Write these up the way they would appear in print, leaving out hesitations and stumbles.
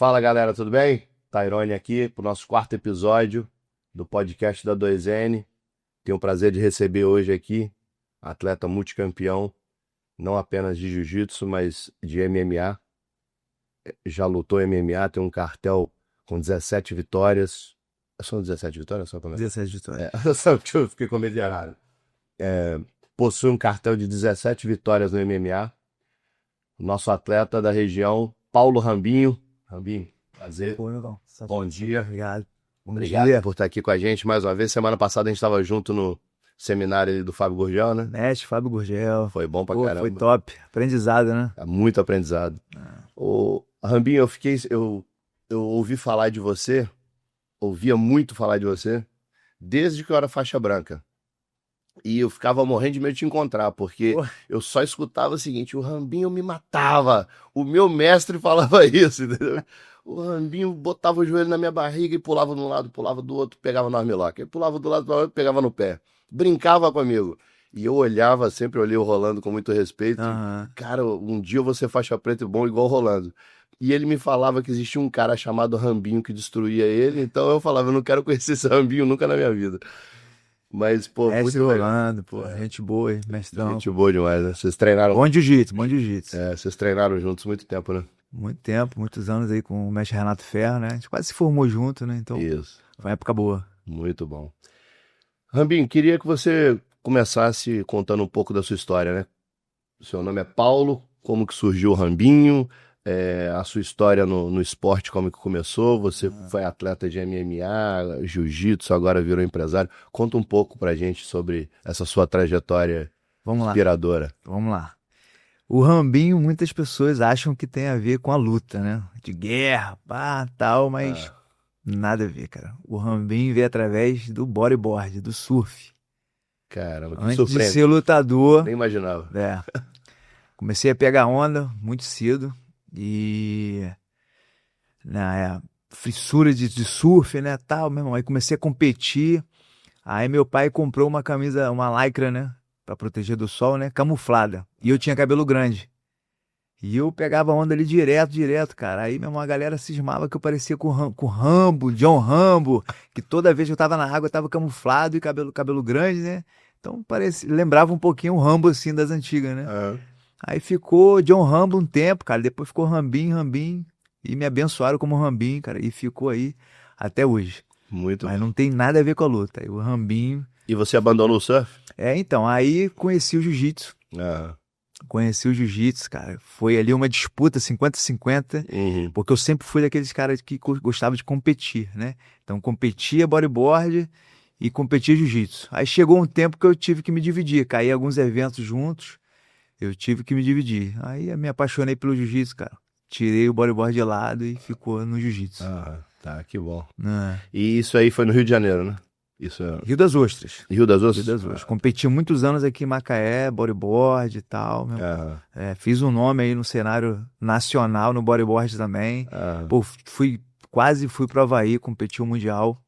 Fala galera, tudo bem? Tairone aqui para o nosso quarto episódio do podcast da 2N. Tenho o prazer de receber hoje aqui atleta multicampeão, não apenas de jiu-jitsu, mas de MMA. Já lutou MMA, tem um cartel com 17 vitórias. São 17 vitórias? Só como é? 17 vitórias. Só que eu fiquei com medo de errado. Possui um cartel de 17 vitórias no MMA. Nosso atleta da região, Paulo Rambinho. Rambinho, prazer. Pô, Milton, Bom dia. obrigado. Bom Obrigado dia. por estar aqui com a gente mais uma vez. Semana passada a gente estava junto no seminário ali do Fábio Gurgel, né? Mestre Fábio Gurgel. Foi bom pra Pô, caramba. foi top. Aprendizado, né? É muito aprendizado. Ô, Rambinho, eu ouvi falar de você, ouvia muito falar de você, desde que eu era faixa branca. E eu ficava morrendo de medo de te encontrar, porque Pô. eu só escutava o seguinte: o Rambinho me matava. O meu mestre falava isso, entendeu? O Rambinho botava o joelho na minha barriga e pulava de um lado, pulava do outro, pegava no armlock. Ele pulava do lado do outro, pegava no pé. Brincava comigo. E eu olhava, sempre olhei o Rolando com muito respeito. Aham. Cara, um dia eu vou ser faixa preta e bom igual o Rolando. E ele me falava que existia um cara chamado Rambinho que destruía ele, então eu falava, eu não quero conhecer esse Rambinho nunca na minha vida. Mas, pô, Mestre muito legal. Rolando, pô. Gente boa, hein? Mestrão. Gente boa demais, né? Vocês treinaram, Bom jiu-jitsu, bom jiu-jitsu. vocês treinaram juntos muito tempo, né? Muito tempo, muitos anos aí com o mestre Renato Ferro, né? A gente quase se formou junto, né? Então, Isso, foi uma época boa. muito bom. Rambinho, queria que você começasse contando um pouco da sua história, né? O seu nome é Paulo, como que surgiu o Rambinho, a sua história no esporte, como que começou, você foi atleta de MMA, jiu-jitsu, agora virou empresário. Conta um pouco pra gente sobre essa sua trajetória Vamos lá, inspiradora. vamos lá. O Rambinho, muitas pessoas acham que tem a ver com a luta, né? De guerra, pá, tal, mas nada a ver, cara. O Rambinho veio através do bodyboard, do surf. Caramba, que Antes de surpreendente. ser lutador, Nem imaginava. comecei a pegar onda muito cedo e na fissura de surf, né, tal, meu irmão. Aí comecei a competir. Aí meu pai comprou uma camisa, uma lycra, né, pra proteger do sol, né, camuflada. E eu tinha cabelo grande. E eu pegava onda ali direto, cara. Aí, meu irmão, a galera cismava que eu parecia com o Rambo, John Rambo, que toda vez que eu tava na água eu tava camuflado e cabelo grande, né? Então lembrava um pouquinho o Rambo, assim, das antigas, né? Ah, Aí ficou John Rambo um tempo, cara. Depois ficou Rambinho. E me abençoaram como Rambinho, cara. E ficou aí até hoje. muito. Mas não tem nada a ver com a luta. Aí o Rambinho. E você abandonou o surf? Então, aí conheci o jiu-jitsu. Ah, Conheci o jiu-jitsu, cara. Foi ali uma disputa 50-50, uhum. porque eu sempre fui daqueles caras que gostava de competir, né? Então, competia bodyboard e competia jiu-jitsu. Aí chegou um tempo que eu tive que me dividir. Caí alguns eventos juntos, eu tive que me dividir. Aí eu me apaixonei pelo jiu-jitsu, cara. Tirei o bodyboard de lado e ficou no jiu-jitsu. Ah, tá, que bom. Ah, E isso aí foi no Rio de Janeiro, né? Isso é Rio das Ostras. Rio das Rio Ostras? das Ostras. Competi muitos anos aqui em Macaé, bodyboard e tal. Ah, Fiz um nome aí no cenário nacional, no bodyboard também. ah, Pô, quase fui pro Havaí, competi o Mundial.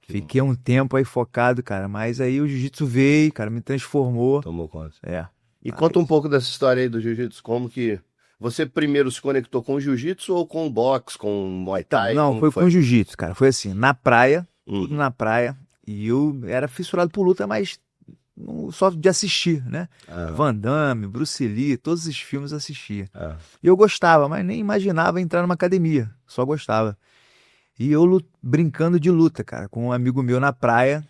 Fiquei um tempo aí focado, cara. Mas aí o jiu-jitsu veio, cara, me transformou. tomou conta. É. E conta um pouco dessa história aí do jiu-jitsu, como que você primeiro se conectou com o jiu-jitsu ou com o boxe, com o Muay Então, Thai? não, Como foi que com o jiu-jitsu, cara. Foi assim, na praia, tudo Uhum. na praia. E eu era fissurado por luta, mas só de assistir, né? Ah, Van Damme, Bruce Lee, todos esses filmes eu assistia. ah, E eu gostava, mas nem imaginava entrar numa academia. Só gostava. E eu brincando de luta, cara, com um amigo meu na praia.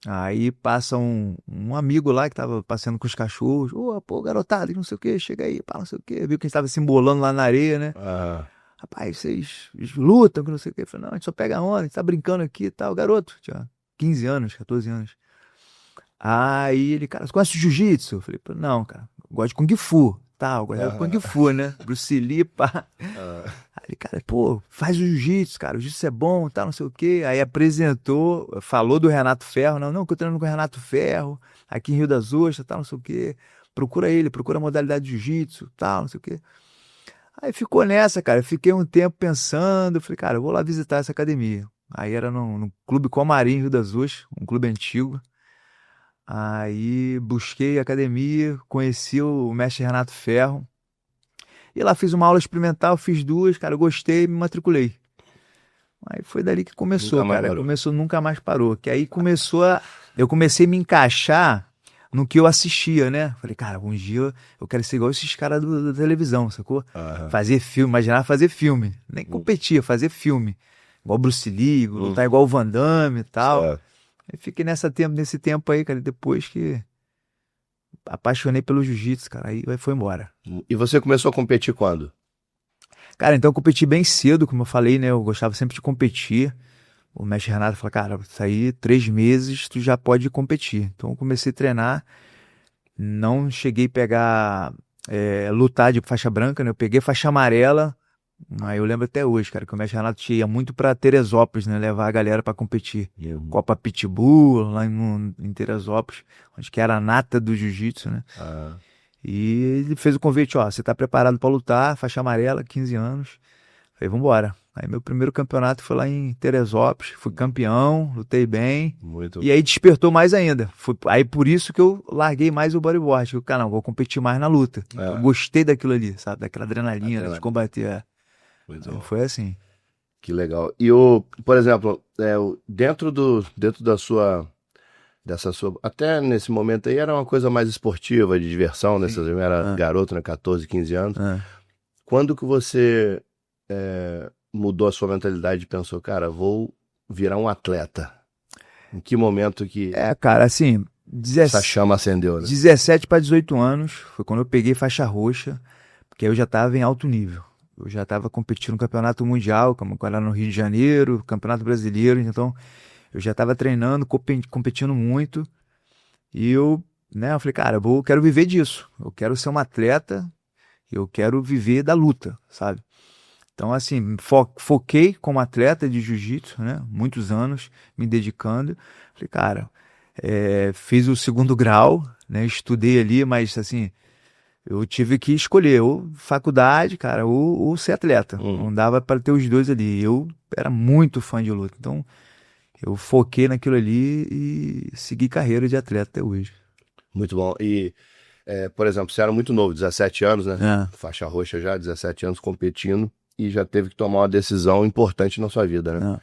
Aí passa um amigo lá que tava passeando com os cachorros. Ô, pô, garotada, que não sei o que, chega aí, pá, não sei o que. Viu que a gente tava se embolando lá na areia, né? ah, Rapaz, vocês lutam, que não sei o que. Eu falei, não, a gente só pega onda, a gente tá brincando aqui e tal. Garoto, tinha 15 anos, 14 anos. Aí ele, cara, você conhece jiu-jitsu? Eu falei, pô, não, cara, eu gosto de Kung Fu. Tá, eu gosto de Kung Fu, né? Bruce Lee, pá. ah, Aí ele, cara, pô, faz o jiu-jitsu, cara, o jiu-jitsu é bom, tá, não sei o quê. Aí apresentou, falou do Renato Ferro, não, que eu treino com o Renato Ferro, aqui em Rio das Ostras, tá, não sei o quê. Procura ele, procura a modalidade de jiu-jitsu, tal, não sei o quê. Aí ficou nessa, cara, eu fiquei um tempo pensando, falei, cara, eu vou lá visitar essa academia. Aí era no Clube Comarim, Rio das Ostras, um clube antigo. Aí busquei a academia, conheci o mestre Renato Ferro. E lá fiz uma aula experimental, fiz 2, cara, eu gostei, me matriculei. Aí foi dali que começou, Nunca mais cara. parou. Começou, nunca mais parou. Que aí eu comecei a me encaixar no que eu assistia, né? Falei, cara, um dia eu quero ser igual esses caras da televisão, sacou? Aham. Fazer filme, imaginar fazer filme. Nem competia, fazer filme. Igual Bruce Lee, lutar igual o Van Damme e tal. Certo. Aí fiquei nesse tempo aí, cara, depois que apaixonei pelo jiu-jitsu, cara, aí foi embora. E você começou a competir quando? Cara, então eu competi bem cedo, como eu falei, né? Eu gostava sempre de competir. O mestre Renato falou, cara, isso aí 3 meses tu já pode competir. Então eu comecei a treinar, não cheguei a pegar, lutar de faixa branca, né? Eu peguei faixa amarela, aí eu lembro até hoje, cara, que o mestre Renato ia muito pra Teresópolis, né? Levar a galera pra competir. Copa Pitbull, lá em Teresópolis, onde que era a nata do jiu-jitsu, né? Ah, E ele fez o convite, ó, você tá preparado pra lutar, faixa amarela, 15 anos. Falei, vambora. Aí meu primeiro campeonato foi lá em Teresópolis, fui campeão, lutei bem. muito. E aí despertou mais ainda. Aí por isso que eu larguei mais o bodyboard. Que eu, cara, não, vou competir mais na luta. É. Eu gostei daquilo ali, sabe? Daquela adrenalina, de combater. Muito Aí bom. foi assim. Que legal. E por exemplo, dentro dessa sua, até nesse momento aí era uma coisa mais esportiva, de diversão, né? Você era garoto, né? 14, 15 anos. Quando que você mudou a sua mentalidade e pensou, cara, vou virar um atleta? Em que momento que Cara, assim, essa chama acendeu, né? 17 para 18 anos foi quando eu peguei faixa roxa, porque aí eu já estava em alto nível. Eu já estava competindo no campeonato mundial, como era no Rio de Janeiro, campeonato brasileiro, então eu já estava treinando, competindo muito. E eu falei, cara, eu quero viver disso. Eu quero ser um atleta, eu quero viver da luta, sabe? Então, assim, foquei como atleta de jiu-jitsu, né? Muitos anos me dedicando. Falei, cara, fiz o 2º grau, né? Estudei ali, mas, assim, eu tive que escolher ou faculdade, cara, ou ser atleta. Não dava para ter os dois ali. Eu era muito fã de luta, então eu foquei naquilo ali e segui carreira de atleta até hoje. Muito bom. E, por exemplo, você era muito novo, 17 anos, né? É. Faixa roxa já, 17 anos competindo e já teve que tomar uma decisão importante na sua vida, né?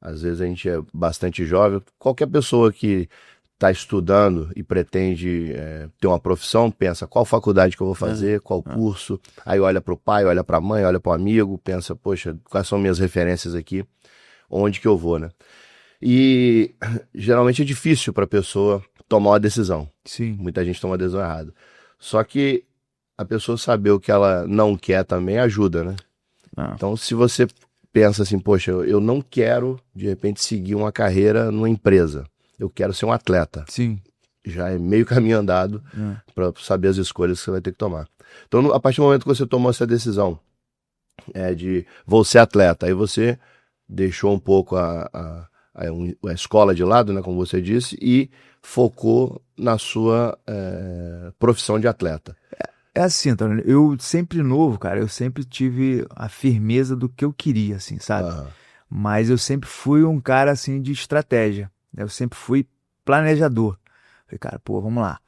Às vezes a gente é bastante jovem. Qualquer pessoa que está estudando e pretende ter uma profissão, pensa qual faculdade que eu vou fazer, qual curso. Aí olha para o pai, olha para a mãe, olha para o amigo, pensa, poxa, quais são minhas referências aqui? Onde que eu vou, né? E geralmente é difícil para a pessoa tomar uma decisão. Sim. Muita gente toma uma decisão errada. Só que a pessoa saber o que ela não quer também ajuda, né? Então, se você pensa assim, poxa, eu não quero, de repente, seguir uma carreira numa empresa. Eu quero ser um atleta. Sim. Já é meio caminho andado para saber as escolhas que você vai ter que tomar. Então, a partir do momento que você tomou essa decisão de vou ser atleta, aí você deixou um pouco a escola de lado, né, como você disse, e focou na sua profissão de atleta. É assim, Antônio, eu sempre novo, cara, eu sempre tive a firmeza do que eu queria, assim, sabe? Mas eu sempre fui um cara, assim, de estratégia, né? Eu sempre fui planejador. Falei, cara, pô, vamos lá,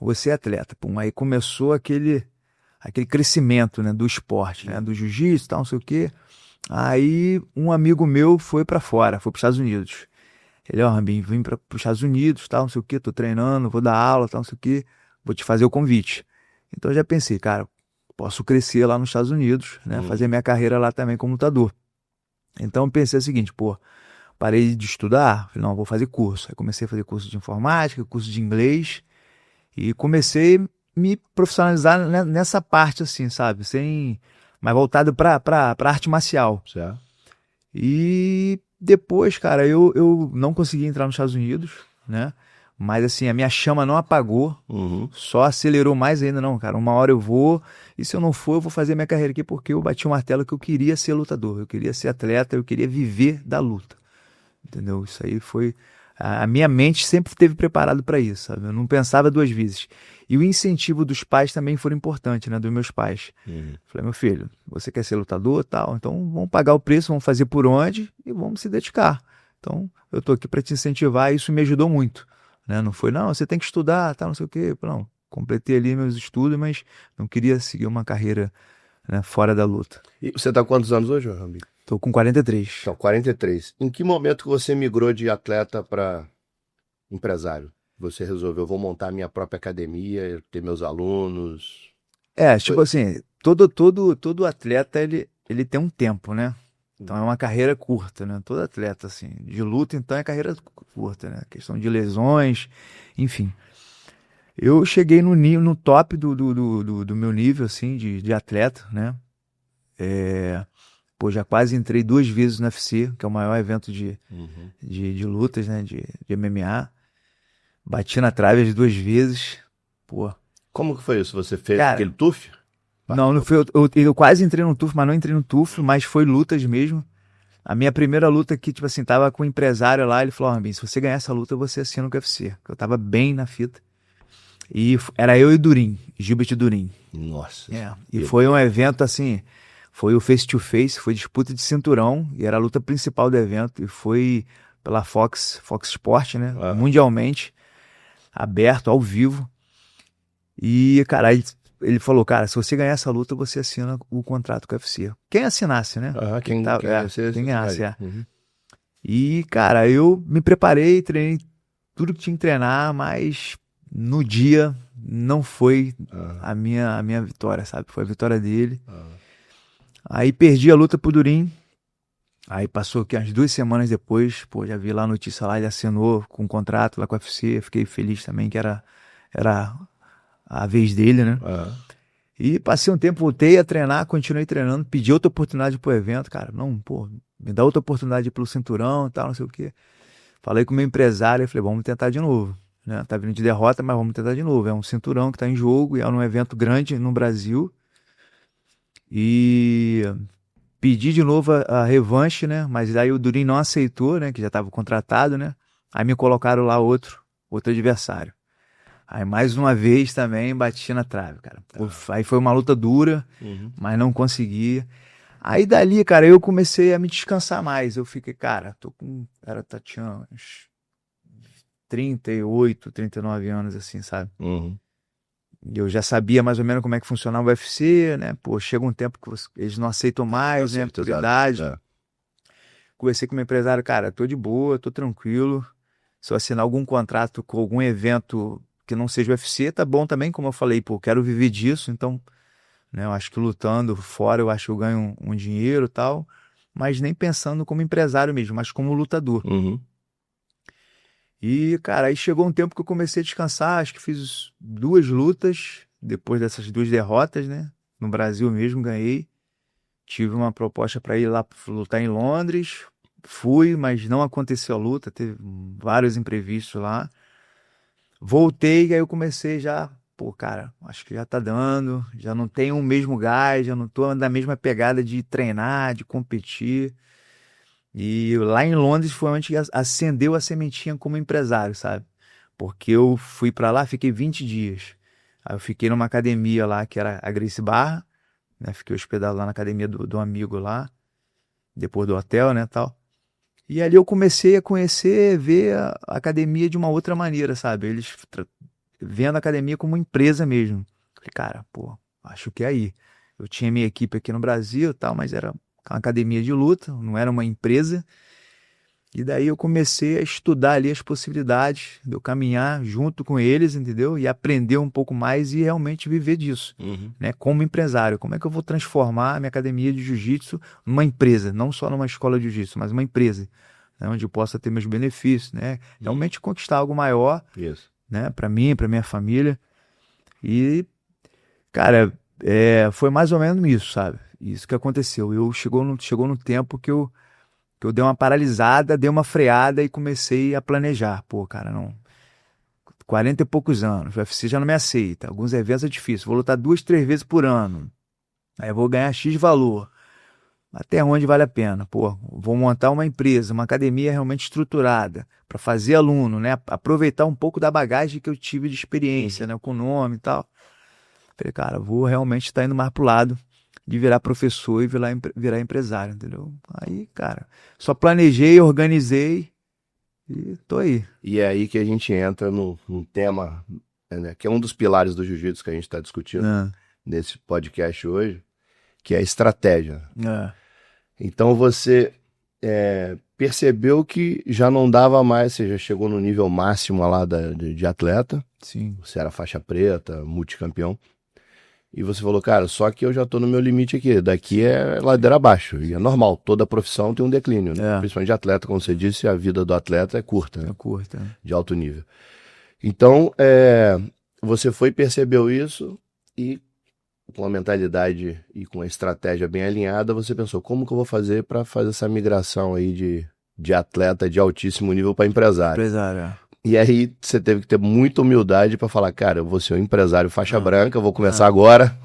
você é atleta, pô, aí começou aquele crescimento, né, do esporte, né, do jiu-jitsu e tal, não sei o quê. Aí um amigo meu foi pra fora, foi pros Estados Unidos. Ele, Rambinho, vim pros Estados Unidos, tal, não sei o quê, tô treinando, vou dar aula, tal, não sei o quê, vou te fazer o convite. Então eu já pensei, cara, posso crescer lá nos Estados Unidos, né? Fazer minha carreira lá também como lutador. Então eu pensei o seguinte, pô, parei de estudar, falei, não, vou fazer curso. Aí comecei a fazer curso de informática, curso de inglês e comecei a me profissionalizar nessa parte assim, sabe? Mais voltado pra arte marcial. Certo. E depois, cara, eu não consegui entrar nos Estados Unidos, né? Mas assim, a minha chama não apagou, só acelerou mais ainda, não, cara. Uma hora eu vou, e se eu não for, eu vou fazer minha carreira aqui, porque eu bati o martelo que eu queria ser lutador, eu queria ser atleta, eu queria viver da luta. Entendeu? Isso aí foi... A minha mente sempre esteve preparado para isso, sabe? Eu não pensava 2 vezes. E o incentivo dos pais também foi importante, né? Dos meus pais. Falei, meu filho, você quer ser lutador, tal? Então vamos pagar o preço, vamos fazer por onde e vamos se dedicar. Então eu tô aqui para te incentivar e isso me ajudou muito. Né? Não foi, não, você tem que estudar, tal, não sei o quê. Não, completei ali meus estudos, mas não queria seguir uma carreira né, fora da luta. E você tá com quantos anos hoje, Rambinho? Tô com 43. Então, 43. Em que momento que você migrou de atleta para empresário? Você resolveu, vou montar minha própria academia, ter meus alunos. Tipo assim, todo atleta, ele tem um tempo, né? Então é uma carreira curta, né? Todo atleta, assim, de luta, então é carreira curta, né? Questão de lesões, enfim. Eu cheguei no top do meu nível, assim, de atleta, né? Pô, já quase entrei 2 vezes no UFC, que é o maior evento de lutas, né? De MMA. Bati na trave as 2 vezes. Pô. Como que foi isso? Você fez Cara, aquele TUF? não foi. Eu quase entrei no TUF, mas não entrei no TUF, mas foi lutas mesmo. A minha primeira luta aqui, tipo assim, tava com um empresário lá, ele falou, Rambinho, se você ganhar essa luta, você assina o UFC. Eu tava bem na fita. E era eu e Durin, Gilbert Durin. Nossa. E foi um evento assim, foi o face to face, foi disputa de cinturão, e era a luta principal do evento, e foi pela Fox Sport, né, mundialmente, aberto, ao vivo. E, cara, ele falou, cara, se você ganhar essa luta, você assina o contrato com o UFC. Quem assinasse, né? Quem ganhasse, E, cara, eu me preparei, treinei tudo que tinha que treinar, mas no dia não foi a minha vitória, sabe? Foi a vitória dele. Aí perdi a luta pro Durin. Aí passou aqui umas 2 semanas depois, pô, já vi lá a notícia lá, ele assinou com um contrato lá com a UFC, fiquei feliz também que era a vez dele, né? E passei um tempo, voltei a treinar, continuei treinando, pedi outra oportunidade pro evento, cara, não, pô, me dá outra oportunidade pelo cinturão e tal, não sei o quê. Falei com o meu empresário, falei, vamos tentar de novo, né? Tá vindo de derrota, mas vamos tentar de novo. É um cinturão que tá em jogo e é um evento grande no Brasil. E pedi de novo a revanche, né? Mas aí o Durin não aceitou, né? Que já estava contratado, né? Aí me colocaram lá outro adversário. Aí mais uma vez também bati na trave, cara. Aí foi uma luta dura, mas não consegui. Aí dali, cara, eu comecei a me descansar mais. Eu fiquei, cara, tinha uns 38, 39 anos, assim, sabe? Eu já sabia mais ou menos como é que funcionava o UFC, né? Pô, chega um tempo que eles não aceitam mais, né? Por idade. Conversei com o meu empresário, cara, tô de boa, tô tranquilo. Se eu assinar algum contrato com algum evento que não seja o UFC, tá bom também, como eu falei, pô, quero viver disso, então, né? Eu acho que lutando fora, eu acho que eu ganho um dinheiro e tal, mas nem pensando como empresário mesmo, mas como lutador. E, cara, aí chegou um tempo que eu comecei a descansar, acho que fiz 2 lutas, depois dessas 2 derrotas, né? No Brasil mesmo, ganhei. Tive uma proposta para ir lá lutar em Londres, fui, mas não aconteceu a luta, teve vários imprevistos lá. Voltei, aí eu comecei já, pô, cara, acho que já tá dando, já não tenho o mesmo gás, já não tô na mesma pegada de treinar, de competir. E lá em Londres foi onde acendeu a sementinha como empresário, sabe? Porque eu fui pra lá, fiquei 20 dias. Aí eu fiquei numa academia lá, que era a Gracie Barra, né? Fiquei hospedado lá na academia do amigo lá, depois do hotel, né, tal. E ali eu comecei a conhecer, ver a academia de uma outra maneira, sabe? Eles vendo a academia como uma empresa mesmo. Falei, cara, pô, acho que é aí. Eu tinha minha equipe aqui no Brasil e tal, mas era uma academia de luta, não era uma empresa. E daí eu comecei a estudar ali as possibilidades de eu caminhar junto com eles, entendeu? E aprender um pouco mais e realmente viver disso, né? Como empresário. Como é que eu vou transformar a minha academia de jiu-jitsu numa empresa, não só numa escola de jiu-jitsu, mas uma empresa, né? Onde eu possa ter meus benefícios, né? Realmente conquistar algo maior, né? Para mim, para minha família. E, cara, foi mais ou menos isso, sabe? Isso que aconteceu. Chegou no tempo que eu dei uma paralisada, dei uma freada e comecei a planejar. Pô, cara, não. 40 e poucos anos, o UFC já não me aceita. Alguns eventos é difícil. Vou lutar 2, 3 vezes por ano. Aí eu vou ganhar X valor. Até onde vale a pena? Pô, vou montar uma empresa, uma academia realmente estruturada para fazer aluno, né? Aproveitar um pouco da bagagem que eu tive de experiência, né? Com o nome e tal. Falei, cara, vou realmente estar indo mais pro lado de virar professor e virar empresário, entendeu? Aí, cara, só planejei, organizei e tô aí. E é aí que a gente entra num tema, né, que é um dos pilares do jiu-jitsu que a gente está discutindo nesse podcast hoje, que é a estratégia. É, Então você percebeu que já não dava mais, você já chegou no nível máximo lá de atleta, sim. você era faixa preta, multicampeão, e você falou, cara, só que eu já tô no meu limite aqui, daqui é ladeira abaixo, e é normal, toda profissão tem um declínio, né? É. Principalmente de atleta, como você disse, a vida do atleta é curta, né? É curta. De alto nível. Então, você foi, percebeu isso, e com a mentalidade e com a estratégia bem alinhada, você pensou, como que eu vou fazer para fazer essa migração aí de atleta de altíssimo nível para empresário? Empresário. E aí você teve que ter muita humildade para falar, cara, eu vou ser um empresário faixa branca, eu vou começar agora,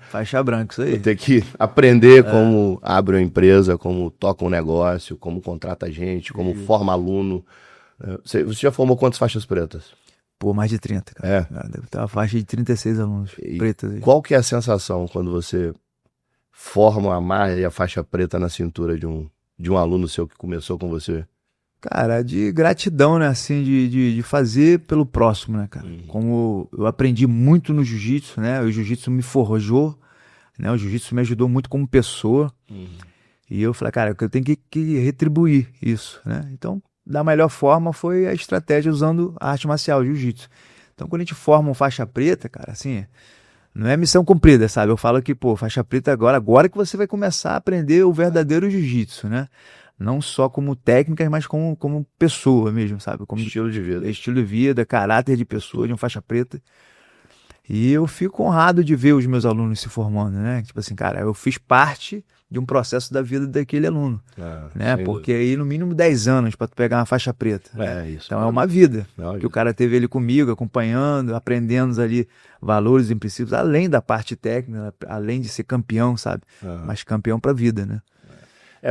Faixa branca, isso aí. vou ter que aprender como abre uma empresa, como toca um negócio, como contrata gente, como forma aluno. Você já formou quantas faixas pretas? Pô, mais de 30, cara. É. Deve ter uma faixa de 36 alunos pretas aí. Qual que é a sensação quando você forma a malha e a faixa preta na cintura de um aluno seu que começou com você? Cara, de gratidão, né? Assim, de fazer pelo próximo, né, cara? Como eu aprendi muito no jiu-jitsu, né? O jiu-jitsu me forjou, né? O jiu-jitsu me ajudou muito como pessoa. E eu falei, cara, eu tenho que retribuir isso, né? Então, da melhor forma foi a estratégia usando a arte marcial, o jiu-jitsu. Então, quando a gente forma um faixa preta, cara, assim, não é missão cumprida, sabe? Eu falo que, pô, faixa preta agora que você vai começar a aprender o verdadeiro jiu-jitsu, né? Não só como técnicas, mas como pessoa mesmo, sabe? Como Estilo de vida. estilo de vida, caráter de pessoa, de um faixa preta. E eu fico honrado de ver os meus alunos se formando, né? Tipo assim, cara, eu fiz parte de um processo da vida daquele aluno, né? Sem Porque aí no mínimo 10 anos para tu pegar uma faixa preta. dúvida. Isso. Então é uma vida Não, que o cara teve ali comigo, acompanhando, aprendendo ali valores e princípios, além da parte técnica, além de ser campeão, sabe? Mas campeão pra vida, né?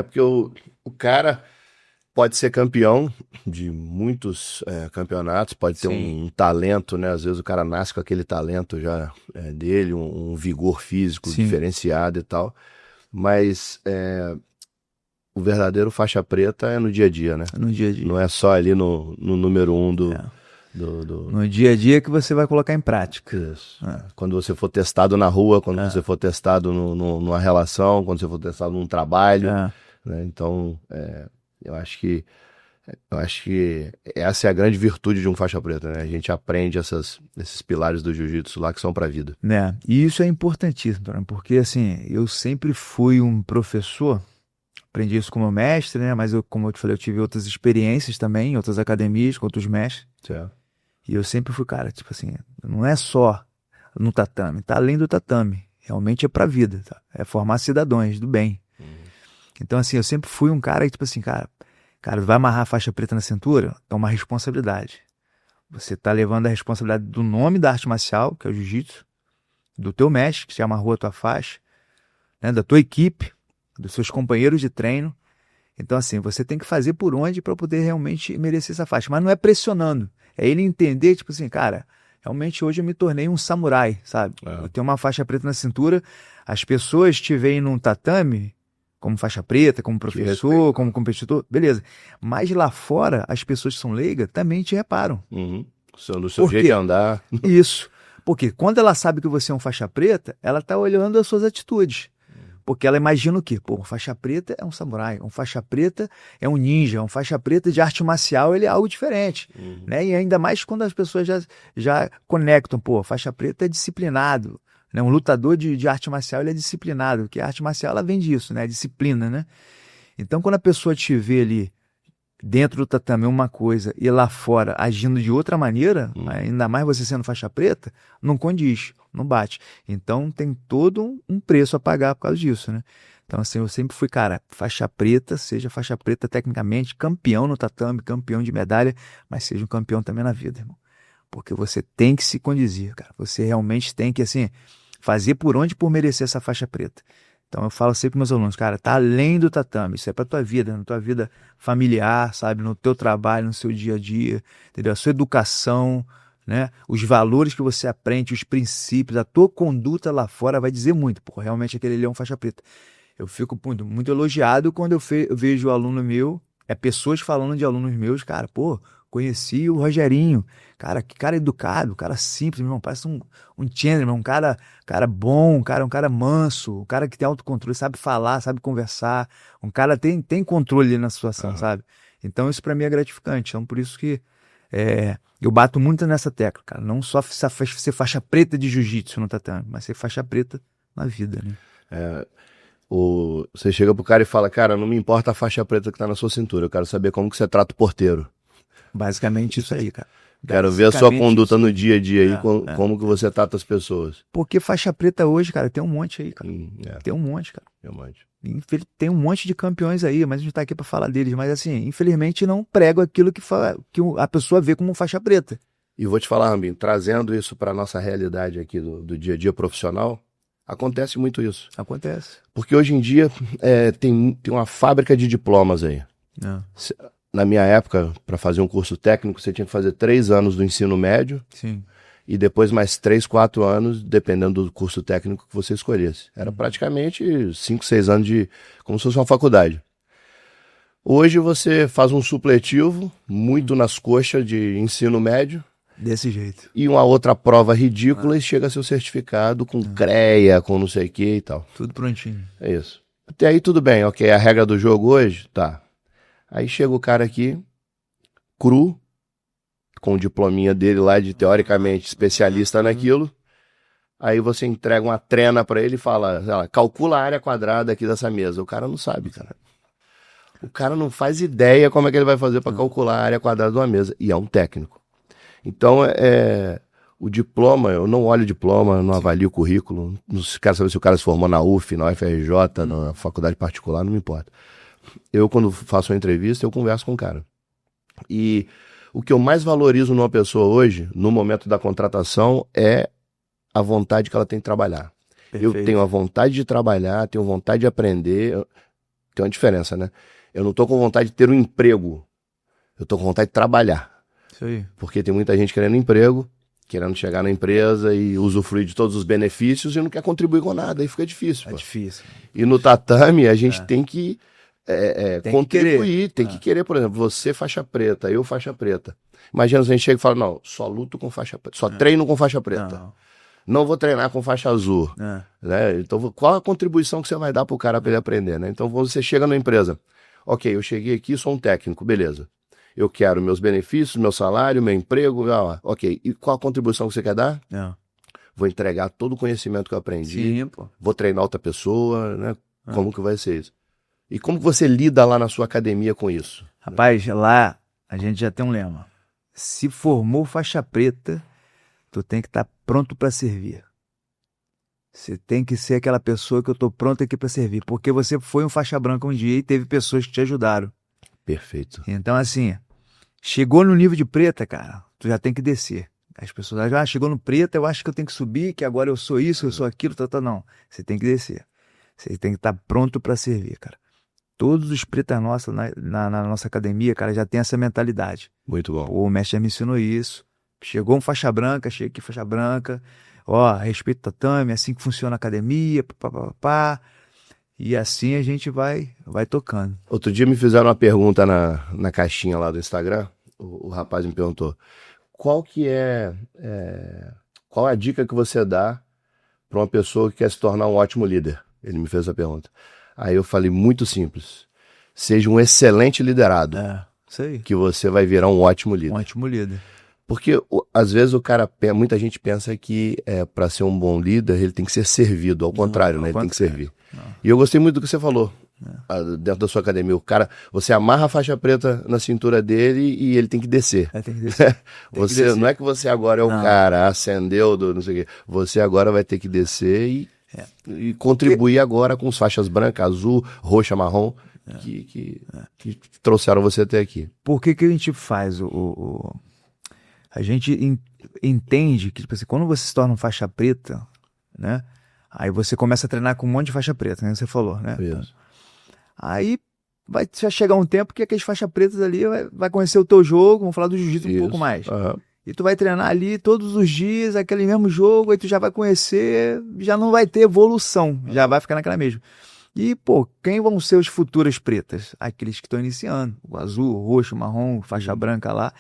porque o cara pode ser campeão de muitos campeonatos, pode ter um talento, né? Às vezes o cara nasce com aquele talento já dele, um vigor físico Sim. diferenciado e tal. Mas o verdadeiro faixa preta é no dia a dia, né? No dia a dia. Não é só ali no número 1 do... No dia a dia que você vai colocar em prática. Isso. Quando você for testado na rua, quando você for testado numa relação, quando você for testado num trabalho, né? Então, eu acho que essa é a grande virtude de um faixa preta, né? A gente aprende esses pilares do jiu-jitsu lá que são pra vida. Né? E isso é importantíssimo, porque assim, eu sempre fui um professor, aprendi isso com o meu mestre, né? Mas como eu te falei, eu tive outras experiências também, em outras academias, com outros mestres. Certo. E eu sempre fui, cara, tipo assim, não é só no tatame, tá além do tatame. Realmente é pra vida, tá? É formar cidadãos do bem. Então, assim, eu sempre fui um cara que, tipo assim, cara, vai amarrar a faixa preta na cintura? É uma responsabilidade. Você tá levando a responsabilidade do nome da arte marcial, que é o jiu-jitsu, do teu mestre, que te amarrou a tua faixa, né, da tua equipe, dos seus companheiros de treino. Então, assim, você tem que fazer por onde para poder realmente merecer essa faixa. Mas não é pressionando. É ele entender, tipo assim, cara, realmente hoje eu me tornei um samurai, sabe? Eu tenho uma faixa preta na cintura, as pessoas te veem num tatame como faixa preta, como professor, como competidor, beleza. Mas lá fora, as pessoas que são leigas também te reparam. Do seu jeito de andar. Isso. Porque quando ela sabe que você é um faixa preta, ela tá olhando as suas atitudes. Porque ela imagina o quê? Pô, um faixa preta é um samurai, um faixa preta é um ninja, um faixa preta de arte marcial, ele é algo diferente. Né? E ainda mais quando as pessoas já conectam, pô, faixa preta é disciplinado. Né? Um lutador de arte marcial, ele é disciplinado, porque a arte marcial, ela vem disso, né? Disciplina, né? Então, quando a pessoa te vê ali dentro do tatame uma coisa e lá fora agindo de outra maneira, ainda mais você sendo faixa preta, não condiz, não bate. Então tem todo um preço a pagar por causa disso, né? Então assim, eu sempre fui, cara, faixa preta, seja faixa preta tecnicamente, campeão no tatame, campeão de medalha, mas seja um campeão também na vida, irmão. Porque você tem que se condizir, cara. Você realmente tem que, assim, fazer por onde por merecer essa faixa preta. Então eu falo sempre para meus alunos, cara, tá além do tatame, isso é para tua vida, na tua vida familiar, sabe, no teu trabalho, no seu dia a dia, entendeu? A sua educação, né? Os valores que você aprende, os princípios, a tua conduta lá fora vai dizer muito, porque realmente aquele ali é um faixa preta. Eu fico muito elogiado quando eu vejo o aluno meu, pessoas falando de alunos meus, cara, pô, Conheci o Rogerinho. Cara, que cara educado, cara simples, meu irmão. Parece um gentleman, um cara bom, um cara manso, um cara que tem autocontrole, sabe falar, sabe conversar. Um cara tem controle ali na situação, sabe? Então isso pra mim é gratificante. Então por isso que eu bato muito nessa tecla, cara. Não só ser faixa preta de jiu-jitsu no tatame, mas ser faixa preta na vida, né? Você chega pro cara e fala, cara, não me importa a faixa preta que tá na sua cintura, eu quero saber como que você trata o porteiro. Basicamente isso aí, cara. Quero ver a sua conduta no dia a dia aí, como que você trata as pessoas. Porque faixa preta hoje, cara, tem um monte aí, cara. Tem um monte, cara. Tem um monte. Tem um monte de campeões aí, mas a gente tá aqui pra falar deles. Mas assim, infelizmente não prego aquilo que a pessoa vê como faixa preta. E vou te falar, Rambinho, trazendo isso pra nossa realidade aqui do dia a dia profissional, acontece muito isso. Acontece. Porque hoje em dia tem uma fábrica de diplomas aí. Na minha época, para fazer um curso técnico, você tinha que fazer 3 anos do ensino médio. Sim. E depois mais 3, 4 anos, dependendo do curso técnico que você escolhesse. Era praticamente 5, 6 anos como se fosse uma faculdade. Hoje você faz um supletivo, muito nas coxas de ensino médio. Desse jeito. E uma outra prova ridícula e chega a seu certificado com CREA, com não sei o que e tal. Tudo prontinho. É isso. Até aí tudo bem, ok. A regra do jogo hoje, tá. Aí chega o cara aqui, cru, com o diplominha dele lá de, teoricamente, especialista naquilo. Aí você entrega uma trena pra ele e fala, sei lá, calcula a área quadrada aqui dessa mesa. O cara não sabe, cara. O cara não faz ideia como é que ele vai fazer pra calcular a área quadrada de uma mesa. E é um técnico. Então, o diploma, eu não olho o diploma, eu não avalio o currículo. Não quero saber se o cara se formou na UF, na UFRJ, na faculdade particular, não me importa. Eu, quando faço uma entrevista, eu converso com o cara. E o que eu mais valorizo numa pessoa hoje, no momento da contratação, é a vontade que ela tem de trabalhar. Perfeito. Eu tenho a vontade de trabalhar, tenho vontade de aprender. Tem uma diferença, né? Eu não tô com vontade de ter um emprego. Eu tô com vontade de trabalhar. Isso aí. Porque tem muita gente querendo emprego, querendo chegar na empresa e usufruir de todos os benefícios e não quer contribuir com nada. Aí fica difícil. É difícil. E no tatame, a gente tem que contribuir, tem que querer, por exemplo, você faixa preta, eu faixa preta. Imagina se a gente chega e fala, não, só luto com faixa preta, só treino com faixa preta. Não vou treinar com faixa azul. Né? Então, qual a contribuição que você vai dar pro cara para ele aprender? Né? Então, você chega na empresa, ok, eu cheguei aqui, sou um técnico, beleza. Eu quero meus benefícios, meu salário, meu emprego, ok. E qual a contribuição que você quer dar? Vou entregar todo o conhecimento que eu aprendi. Sim, pô. Vou treinar outra pessoa, né? Como que vai ser isso? E como que você lida lá na sua academia com isso? Rapaz, lá a gente já tem um lema. Se formou faixa preta, tu tem que estar pronto para servir. Você tem que ser aquela pessoa que eu tô pronto aqui para servir. Porque você foi um faixa branca um dia e teve pessoas que te ajudaram. Perfeito. Então, assim, chegou no nível de preta, cara, tu já tem que descer. As pessoas acham, chegou no preta, eu acho que eu tenho que subir, que agora eu sou isso, eu sou aquilo, não. Você tem que descer. Você tem que estar pronto para servir, cara. Todos os pretas nossos na nossa academia, cara, já tem essa mentalidade. Muito bom. Pô, o mestre já me ensinou isso. Chegou um faixa branca, cheguei aqui faixa branca. Ó, respeito o tatame, assim que funciona a academia, papapá. E assim a gente vai tocando. Outro dia me fizeram uma pergunta na caixinha lá do Instagram. O rapaz me perguntou, qual a dica que você dá para uma pessoa que quer se tornar um ótimo líder? Ele me fez essa pergunta. Aí eu falei, muito simples. Seja um excelente liderado. Isso aí. Que você vai virar um ótimo líder. Um ótimo líder. Porque às vezes muita gente pensa que para ser um bom líder ele tem que ser servido. Ao contrário, né? Ele tem que servir. E eu gostei muito do que você falou. Dentro da sua academia. O cara, você amarra a faixa preta na cintura dele e ele tem que descer. Tem que descer. Não é que você agora é o cara, ascendeu do não sei o quê. Você agora vai ter que descer e contribuir agora com as faixas branca, azul, roxa, marrom, que trouxeram você até aqui. Por que a gente faz a gente entende que, tipo assim, quando você se torna um faixa preta, né? Aí você começa a treinar com um monte de faixa preta, né? Você falou, né? Isso. Aí vai já chegar um tempo que aqueles faixas pretas ali vai conhecer o teu jogo, vamos falar do jiu-jitsu um pouco mais. E tu vai treinar ali todos os dias, aquele mesmo jogo, aí tu já vai conhecer, já não vai ter evolução, já vai ficar naquela mesma. E, pô, quem vão ser os futuras pretas? Aqueles que estão iniciando. O azul, o roxo, o marrom, faixa branca lá.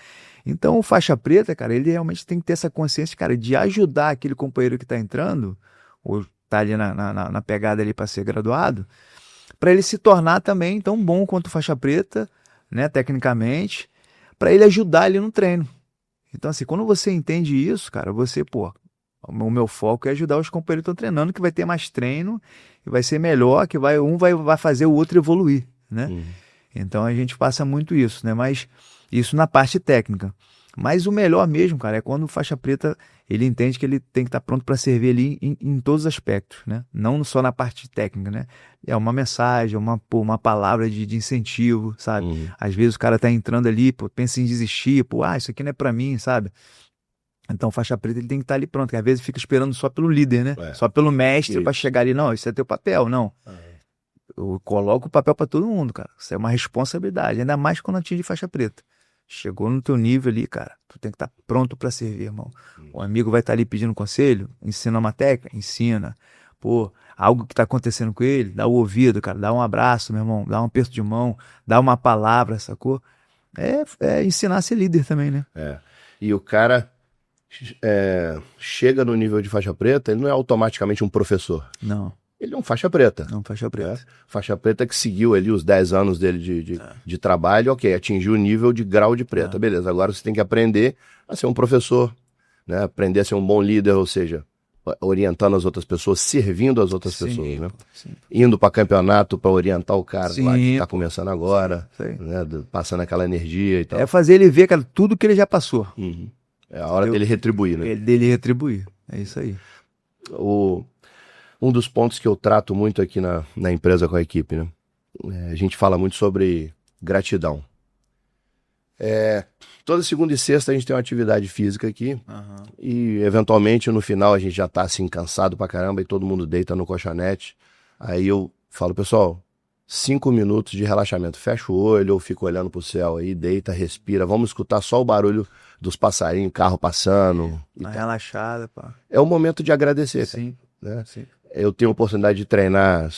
Então, o faixa preta, cara, ele realmente tem que ter essa consciência, cara, de ajudar aquele companheiro que tá entrando, ou tá ali na pegada ali para ser graduado, para ele se tornar também tão bom quanto faixa preta, né, tecnicamente, para ele ajudar ali no treino. Então, assim, quando você entende isso, cara, você, pô, o meu foco é ajudar os companheiros que estão treinando, que vai ter mais treino, que vai ser melhor, que vai fazer o outro evoluir, né? Então a gente passa muito isso, né? Mas isso na parte técnica. Mas o melhor mesmo, cara, é quando o faixa preta, ele entende que ele tem que estar pronto para servir ali em todos os aspectos, né? Não só na parte técnica, né? É uma mensagem, uma palavra de incentivo, sabe? Às vezes o cara tá entrando ali, pô, pensa em desistir, pô, isso aqui não é para mim, sabe? Então, faixa preta, ele tem que estar ali pronto, que às vezes fica esperando só pelo líder, né? Só pelo mestre para chegar ali. Não, isso é teu papel, não. Eu coloco o papel para todo mundo, cara. Isso é uma responsabilidade, ainda mais quando atinge faixa preta. Chegou no teu nível ali, cara, tu tem que estar pronto para servir, irmão. O amigo vai estar ali pedindo conselho, ensina uma técnica, ensina. Pô, algo que tá acontecendo com ele, dá o ouvido, cara, dá um abraço, meu irmão, dá um aperto de mão, dá uma palavra, sacou? É ensinar a ser líder também, né? E o cara chega no nível de faixa preta, ele não é automaticamente um professor. Não. Ele é um faixa preta. Não, faixa preta. Faixa preta que seguiu ali os 10 anos dele de trabalho, ok, atingiu o nível de grau de preta. Beleza, agora você tem que aprender a ser um professor, né? Aprender a ser um bom líder, ou seja, orientando as outras pessoas, servindo as outras pessoas, né? Sim. Indo para campeonato para orientar o cara lá que está Sim. começando agora, né? Passando aquela energia e tal. É fazer ele ver, cara, tudo que ele já passou. É a hora dele retribuir, né? Dele retribuir. É isso aí. Um dos pontos que eu trato muito aqui na empresa com a equipe, né? A gente fala muito sobre gratidão. Toda segunda e sexta a gente tem uma atividade física aqui e eventualmente no final a gente já tá assim cansado pra caramba e todo mundo deita no colchonete. Aí eu falo, pessoal, 5 minutos de relaxamento. Fecha o olho ou fica olhando pro céu aí, deita, respira. Vamos escutar só o barulho dos passarinhos, carro passando. Uma relaxada, pá. É o momento de agradecer. Sim. Né? Sim. Eu tenho a oportunidade de treinar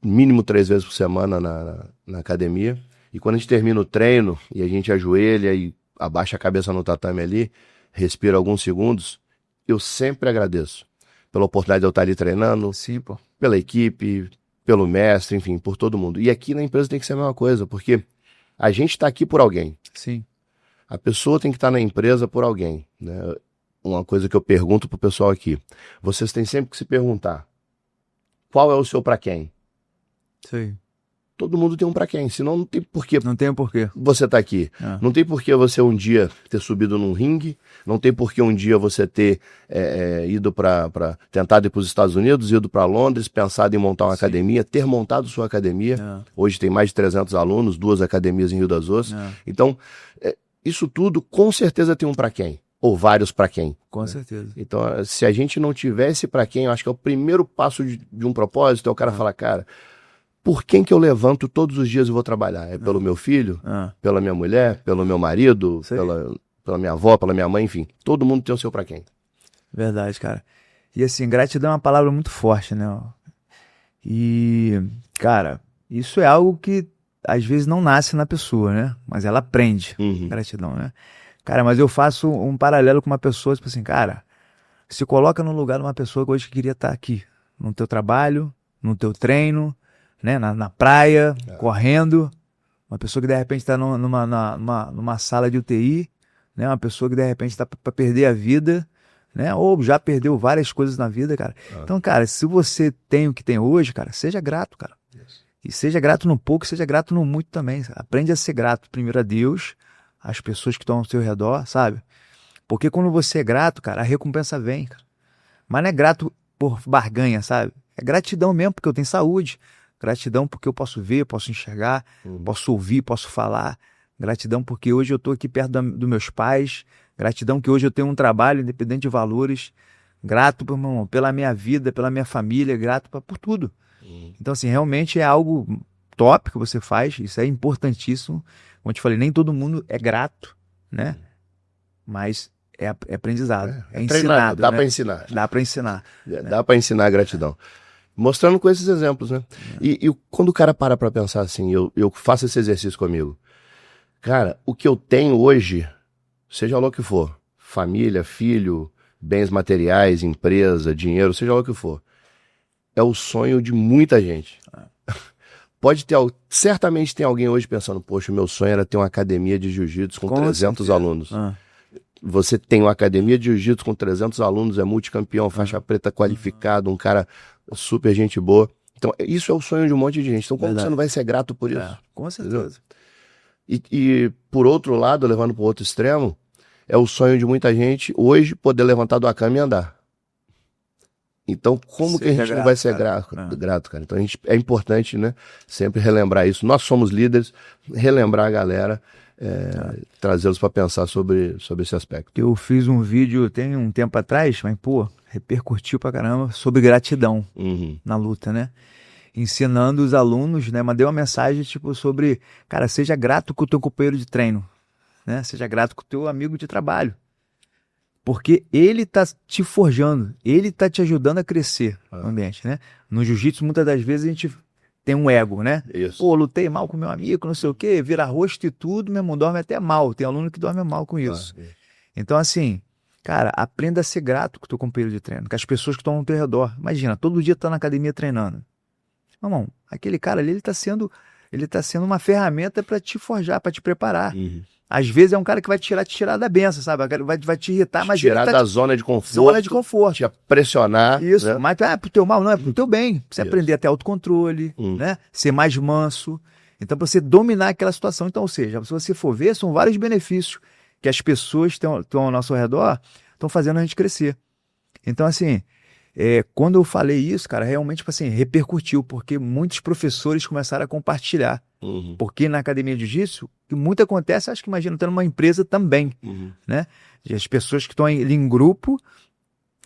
mínimo 3 vezes por semana na academia. E quando a gente termina o treino e a gente ajoelha e abaixa a cabeça no tatame ali, respira alguns segundos, eu sempre agradeço pela oportunidade de eu estar ali treinando, Sim, pô. pela equipe, pelo mestre, enfim, por todo mundo. E aqui na empresa tem que ser a mesma coisa, porque a gente está aqui por alguém. Sim. A pessoa tem que estar na empresa por alguém, né? Uma coisa que eu pergunto pro pessoal aqui, vocês têm sempre que se perguntar, qual é o seu pra quem? Sim. Todo mundo tem um pra quem, senão não tem porquê. Não tem porquê. Você tá aqui. Não tem porquê você um dia ter subido num ringue, não tem porquê um dia você ter ido tentado ir para os Estados Unidos, ido para Londres, pensado em montar uma academia, ter montado sua academia. Hoje tem mais de 300 alunos, 2 academias em Rio das Ostras. Então, isso tudo com certeza tem um pra quem. Ou vários pra quem. Com certeza. Então, se a gente não tivesse pra quem, eu acho que é o primeiro passo de um propósito, é o cara falar, cara, por quem que eu levanto todos os dias e vou trabalhar? É pelo meu filho? Pela minha mulher? Pelo meu marido? Pela minha avó? Pela minha mãe? Enfim, todo mundo tem o seu pra quem. Verdade, cara. E assim, gratidão é uma palavra muito forte, né? E, cara, isso é algo que às vezes não nasce na pessoa, né? Mas ela aprende. Gratidão, né? Cara, mas eu faço um paralelo com uma pessoa, tipo assim, cara, se coloca no lugar de uma pessoa que hoje queria estar aqui, no teu trabalho, no teu treino, né, na praia, correndo, uma pessoa que de repente está numa sala de UTI, né, uma pessoa que de repente está para perder a vida, né, ou já perdeu várias coisas na vida, cara. Então, cara, se você tem o que tem hoje, cara, seja grato, cara. E seja grato no pouco, seja grato no muito também. Aprende a ser grato primeiro a Deus, às pessoas que estão ao seu redor, sabe? Porque quando você é grato, cara, a recompensa vem, cara. Mas não é grato por barganha, sabe? É gratidão mesmo porque eu tenho saúde. Gratidão porque eu posso ver, posso enxergar, posso ouvir, posso falar. Gratidão porque hoje eu estou aqui perto dos meus pais. Gratidão que hoje eu tenho um trabalho independente de valores. Grato, meu irmão, pela minha vida, pela minha família, grato por tudo. Então, assim, realmente é algo top que você faz. Isso é importantíssimo. Como eu te falei, nem todo mundo é grato, né? Mas é aprendizado. É ensinado. Dá né? para ensinar. Dá para ensinar. Dá para ensinar a gratidão. Mostrando com esses exemplos, né? E quando o cara para pra pensar assim, eu faço esse exercício comigo. Cara, o que eu tenho hoje, seja lá o que for, família, filho, bens materiais, empresa, dinheiro, seja lá o que for, é o sonho de muita gente. Pode ter, certamente tem alguém hoje pensando, poxa, o meu sonho era ter uma academia de jiu-jitsu com 300 alunos. Você tem uma academia de jiu-jitsu com 300 alunos, é multicampeão, faixa preta qualificado, um cara super gente boa. Então, isso é o sonho de um monte de gente. Então, como você não vai ser grato por isso? Com certeza. E por outro lado, levando para o outro extremo, é o sonho de muita gente hoje poder levantar da cama e andar. Então, como que a gente não vai ser grato, cara? Então, é importante, né, sempre relembrar isso. Nós somos líderes, relembrar a galera, trazê-los para pensar sobre esse aspecto. Eu fiz um vídeo tem um tempo atrás, mas, pô, repercutiu pra caramba, sobre gratidão na luta, né? Ensinando os alunos, né? Mandei uma mensagem, tipo, sobre, cara, seja grato com o teu companheiro de treino, né? Seja grato com o teu amigo de trabalho. Porque ele tá te forjando, ele tá te ajudando a crescer no ambiente, né? No jiu-jitsu, muitas das vezes, a gente tem um ego, né? Isso. Pô, lutei mal com meu amigo, não sei o quê, vira rosto e tudo, meu irmão, dorme até mal. Tem aluno que dorme mal com isso. Então, assim, cara, aprenda a ser grato com o teu companheiro de treino, com as pessoas que estão ao teu redor. Imagina, todo dia tá na academia treinando. Irmão, aquele cara ali, ele tá sendo uma ferramenta para te forjar, para te preparar. Às vezes é um cara que vai te tirar da benção, sabe? Vai te irritar, mas tirar da zona de conforto. Te pressionar. Isso, né? mas pro teu mal, não, é pro teu bem. Pra você aprender a ter autocontrole, né? Ser mais manso. Então, pra você dominar aquela situação. Então, ou seja, se você for ver, são vários benefícios que as pessoas que estão ao nosso redor estão fazendo a gente crescer. Então, assim, quando eu falei isso, cara, realmente, tipo assim, repercutiu, porque muitos professores começaram a compartilhar. Porque na academia de jiu-jitsu, o que muito acontece, acho que imagina, tá numa empresa também, né? E as pessoas que estão ali em grupo,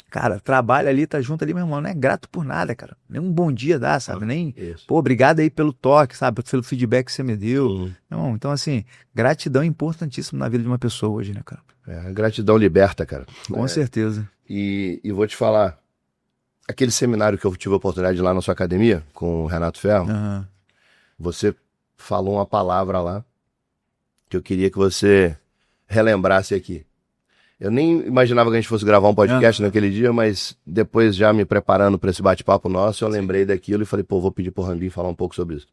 cara, trabalha ali, tá junto ali, meu irmão, não é grato por nada, cara. Nem um bom dia dá, sabe? Nem, pô, obrigado aí pelo toque, sabe? Pelo feedback que você me deu. Não, então, assim, gratidão é importantíssimo na vida de uma pessoa hoje, né, cara? Gratidão liberta, cara. Com certeza. E vou te falar, aquele seminário que eu tive a oportunidade de ir lá na sua academia, com o Renato Ferro, você falou uma palavra lá que eu queria que você relembrasse aqui. Eu nem imaginava que a gente fosse gravar um podcast naquele dia, mas depois, já me preparando para esse bate-papo nosso, eu lembrei daquilo e falei, pô, vou pedir pro Rambinho falar um pouco sobre isso.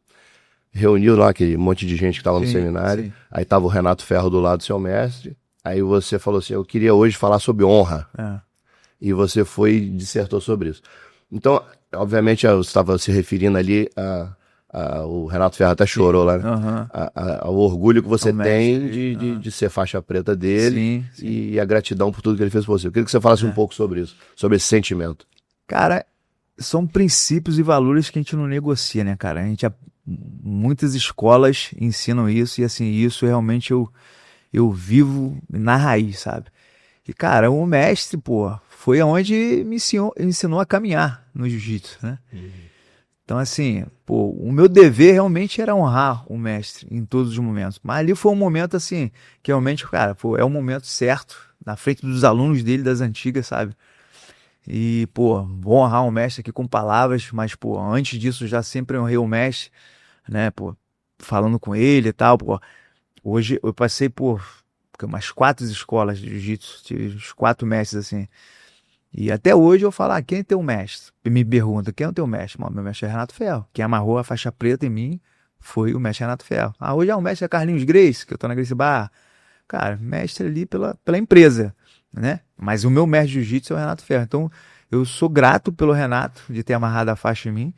Reuniu lá aquele monte de gente que estava no seminário, aí tava o Renato Ferro do lado do seu mestre, aí você falou assim, eu queria hoje falar sobre honra. E você foi e dissertou sobre isso. Então, obviamente, eu estava se referindo ali o Renato Ferro até chorou lá, né? Ao orgulho que você tem de ser faixa preta dele e a gratidão por tudo que ele fez por você. Eu queria que você falasse um pouco sobre isso, sobre esse sentimento. Cara, são princípios e valores que a gente não negocia, né, cara? Muitas escolas ensinam isso e, assim, isso realmente eu vivo na raiz, sabe? E, cara, o mestre, pô, foi aonde me ensinou a caminhar no jiu-jitsu, né? Então, assim, pô, o meu dever realmente era honrar o mestre em todos os momentos. Mas ali foi um momento, assim, que realmente, cara, pô, é o momento certo, na frente dos alunos dele, das antigas, sabe? E, pô, vou honrar o mestre aqui com palavras, mas, pô, antes disso já sempre honrei o mestre, né, pô, falando com ele e tal, pô. Hoje eu passei por umas 4 escolas de jiu-jitsu, tive uns 4 mestres, assim. E até hoje eu falo, quem é teu mestre? E me pergunta, quem é o teu mestre? Meu mestre é Renato Ferro. Quem amarrou a faixa preta em mim foi o mestre Renato Ferro. Hoje o mestre é Carlinhos Grace, que eu tô na Grace Bar. Cara, mestre ali pela empresa, né? Mas o meu mestre de jiu-jitsu é o Renato Ferro. Então, eu sou grato pelo Renato de ter amarrado a faixa em mim.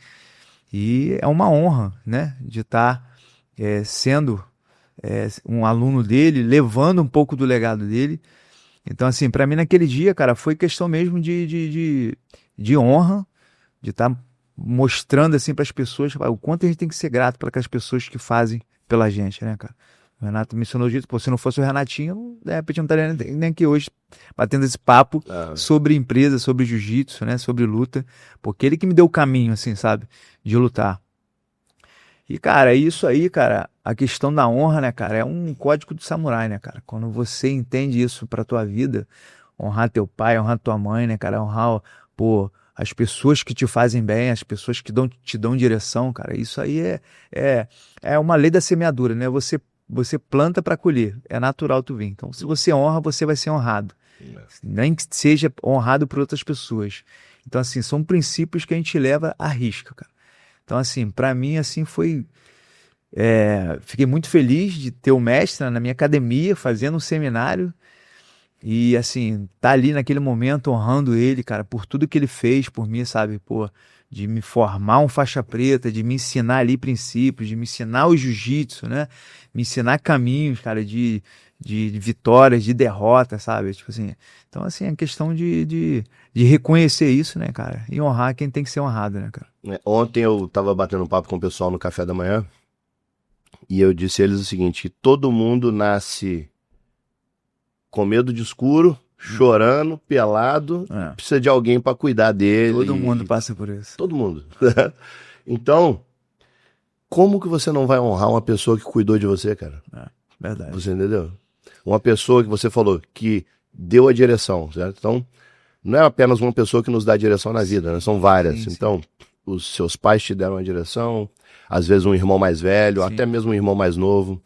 E é uma honra, né? De estar sendo um aluno dele, levando um pouco do legado dele. Então, assim, pra mim naquele dia, cara, foi questão mesmo de honra, de estar mostrando, assim, pras pessoas o quanto a gente tem que ser grato para aquelas pessoas que fazem pela gente, né, cara? O Renato me ensinou disso, pô, se não fosse o Renatinho, de repente eu não estaria nem aqui hoje batendo esse papo sobre empresa, sobre jiu-jitsu, né, sobre luta, porque ele que me deu o caminho, assim, sabe, de lutar. E, cara, isso aí, cara, a questão da honra, né, cara, é um código do samurai, né, cara? Quando você entende isso pra tua vida, honrar teu pai, honrar tua mãe, né, cara, honrar, pô, as pessoas que te fazem bem, as pessoas que te dão direção, cara, isso aí é uma lei da semeadura, né? Você planta para colher, é natural tu vir. Então, se você honra, você vai ser honrado. Nem que seja honrado por outras pessoas. Então, assim, são princípios que a gente leva à risca, cara. Então, assim, para mim, assim, foi... fiquei muito feliz de ter o mestre na minha academia, fazendo um seminário, e, assim, tá ali naquele momento honrando ele, cara, por tudo que ele fez por mim, sabe? Pô, de me formar um faixa preta, de me ensinar ali princípios, de me ensinar o jiu-jitsu, né? Me ensinar caminhos, cara, de vitórias, de derrotas, sabe? Tipo assim, então, assim, é questão de reconhecer isso, né, cara? E honrar quem tem que ser honrado, né, cara? Ontem eu tava batendo um papo com o pessoal no café da manhã e eu disse a eles o seguinte, que todo mundo nasce com medo de escuro, chorando, pelado, precisa de alguém para cuidar dele. Todo mundo passa por isso. Todo mundo. Então, como que você não vai honrar uma pessoa que cuidou de você, cara? Verdade. Você entendeu? Uma pessoa que você falou que deu a direção, certo? Então, não é apenas uma pessoa que nos dá a direção na vida, né? São várias. Sim. Então, os seus pais te deram a direção, às vezes um irmão mais velho, até mesmo um irmão mais novo.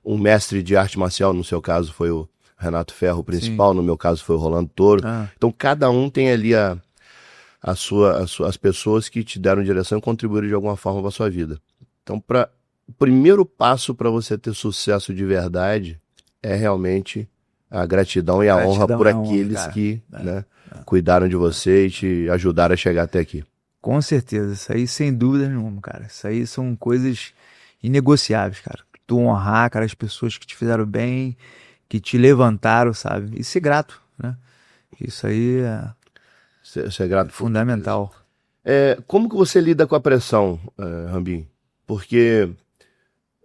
Um mestre de arte marcial, no seu caso foi o Renato Ferro, o principal, no meu caso foi o Rolando Toro. Então, cada um tem ali as pessoas que te deram direção e contribuíram de alguma forma para a sua vida. Então, o primeiro passo para você ter sucesso de verdade é realmente a gratidão e a honra por aqueles que cuidaram de você e te ajudaram a chegar até aqui. Com certeza, isso aí sem dúvida nenhuma, cara. Isso aí são coisas inegociáveis, cara. Tu honrar, cara, as pessoas que te fizeram bem, que te levantaram, sabe? E ser grato, né? Isso aí ser grato, fundamental. Como que você lida com a pressão, Rambinho? Porque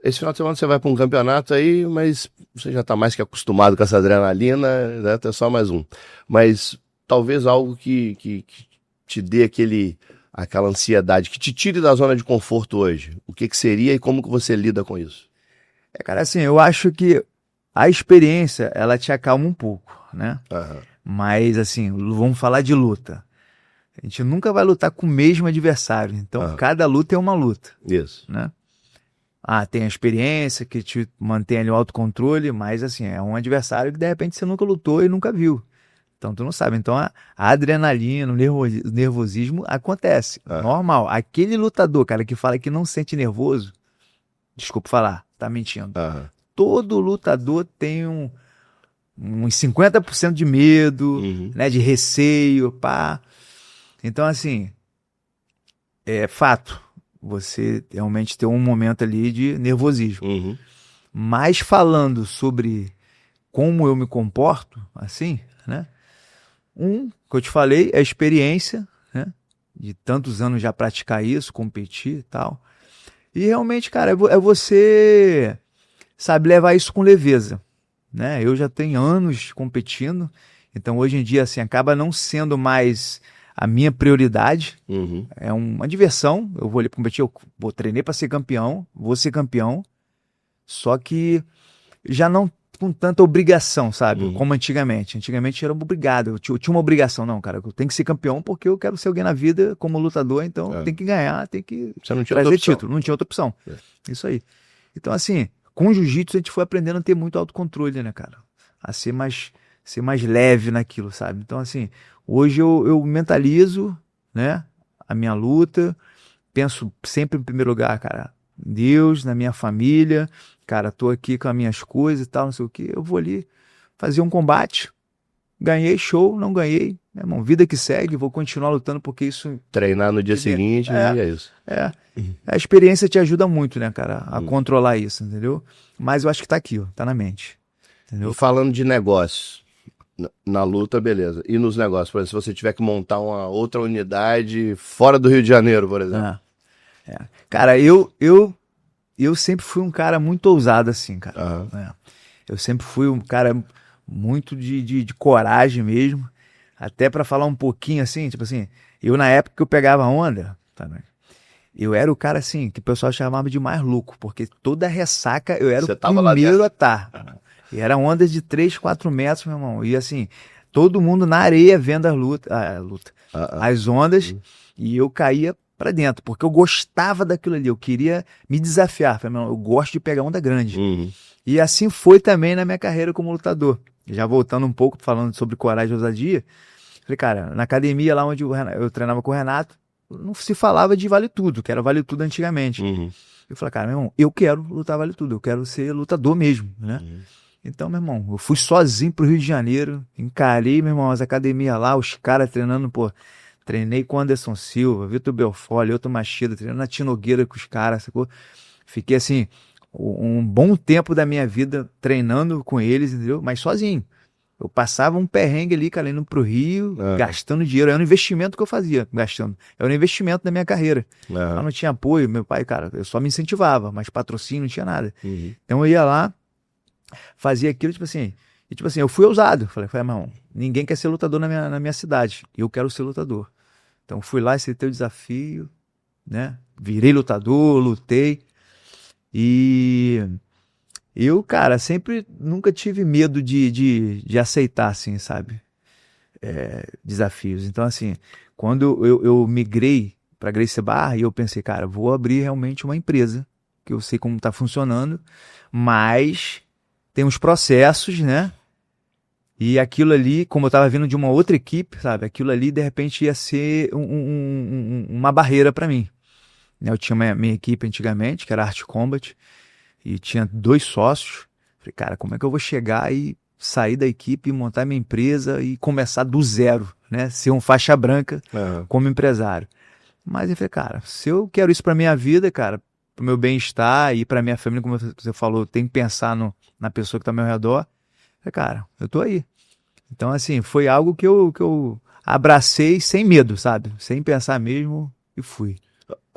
esse final de semana você vai para um campeonato aí, mas você já está mais que acostumado com essa adrenalina, né? É só mais um. Mas talvez algo que te dê aquela ansiedade, que te tire da zona de conforto hoje. O que seria e como que você lida com isso? Cara, assim, eu acho que a experiência, ela te acalma um pouco, né? Mas, assim, vamos falar de luta. A gente nunca vai lutar com o mesmo adversário. Então, cada luta é uma luta. Isso. Né? Tem a experiência que te mantém ali o autocontrole, mas, assim, é um adversário que, de repente, você nunca lutou e nunca viu. Então, tu não sabe. Então, a adrenalina, o nervosismo acontece. Normal. Aquele lutador, cara, que fala que não sente nervoso, desculpa falar, tá mentindo. Todo lutador tem uns 50% de medo, né, de receio, pá. Então, assim, é fato. Você realmente tem um momento ali de nervosismo. Mas falando sobre como eu me comporto, assim, né? Que eu te falei, é a experiência, né? De tantos anos já praticar isso, competir e tal. E realmente, cara, é você, sabe, levar isso com leveza, né? Eu já tenho anos competindo, então hoje em dia, assim, acaba não sendo mais a minha prioridade. É uma diversão. Eu vou ali competir, eu vou treinar para ser campeão, vou ser campeão, só que já não com tanta obrigação, sabe? Como antigamente. Antigamente eu era obrigado, eu tinha uma obrigação. Não, cara, eu tenho que ser campeão porque eu quero ser alguém na vida como lutador, então tem que ganhar, tem que trazer título. Não tinha outra opção. Isso aí. Então, assim, com o jiu-jitsu a gente foi aprendendo a ter muito autocontrole, né, cara? A ser mais leve naquilo, sabe? Então, assim, hoje eu mentalizo, né, a minha luta, penso sempre em primeiro lugar, cara, Deus, na minha família, cara, tô aqui com as minhas coisas e tal, não sei o que, eu vou ali fazer um combate, ganhei, show, não ganhei, meu irmão, vida que segue, vou continuar lutando porque isso... Treinar no dia seguinte, e é isso. A experiência te ajuda muito, né, cara, a controlar isso, entendeu? Mas eu acho que tá aqui, ó, tá na mente, entendeu? E falando de negócios, na luta, beleza. E nos negócios, por exemplo, se você tiver que montar uma outra unidade fora do Rio de Janeiro, por exemplo. Cara, eu sempre fui um cara muito ousado, assim, cara. Eu sempre fui um cara muito de coragem mesmo. Até pra falar um pouquinho, assim, tipo assim, eu na época que eu pegava onda, eu era o cara, assim, que o pessoal chamava de mais louco, porque toda ressaca eu era o primeiro a estar. E era ondas de 3, 4 metros, meu irmão. E assim, todo mundo na areia vendo a luta, as ondas, e eu caía pra dentro, porque eu gostava daquilo ali, eu queria me desafiar. Falei, não, eu gosto de pegar onda grande. E assim foi também na minha carreira como lutador. Já voltando um pouco, falando sobre coragem e ousadia, falei, cara, na academia lá onde eu treinava com o Renato, não se falava de vale tudo, que era vale tudo antigamente. Eu falei, cara, meu irmão, eu quero lutar vale tudo, eu quero ser lutador mesmo, né? Então, meu irmão, eu fui sozinho pro Rio de Janeiro, encarei, meu irmão, as academias lá, os caras treinando, pô, treinei com Anderson Silva, Vitor Belfort, Lyoto Machida, treinando na Tinogueira com os caras, sacou? Fiquei assim, um bom tempo da minha vida treinando com eles, entendeu? Mas sozinho. Eu passava um perrengue ali, cara, indo pro Rio, gastando dinheiro. Era um investimento que eu fazia, gastando. Era um investimento da minha carreira. Eu não tinha apoio, meu pai, cara, eu só me incentivava, mas patrocínio não tinha nada. Então eu ia lá, fazia aquilo, tipo assim, eu fui ousado. Falei, irmão, ninguém quer ser lutador na minha cidade. Eu quero ser lutador. Então fui lá, aceitei o desafio, né? Virei lutador, lutei. E eu, cara, sempre nunca tive medo de aceitar, assim, sabe? Desafios. Então, assim, quando eu migrei para Gracie Barra, eu pensei, cara, vou abrir realmente uma empresa, que eu sei como tá funcionando, mas tem uns processos, né? E aquilo ali, como eu tava vindo de uma outra equipe, sabe? Aquilo ali, de repente, ia ser uma barreira para mim. Eu tinha minha equipe antigamente, que era Art Combat, e tinha 2 sócios. Falei, cara, como é que eu vou chegar e sair da equipe, montar minha empresa e começar do zero, né? Ser um faixa branca como empresário. Mas eu falei, cara, se eu quero isso pra minha vida, cara, pro meu bem-estar e pra minha família, como você falou, eu tenho que pensar na pessoa que tá ao meu redor. Eu falei, cara, eu tô aí. Então, assim, foi algo que eu abracei sem medo, sabe? Sem pensar mesmo e fui.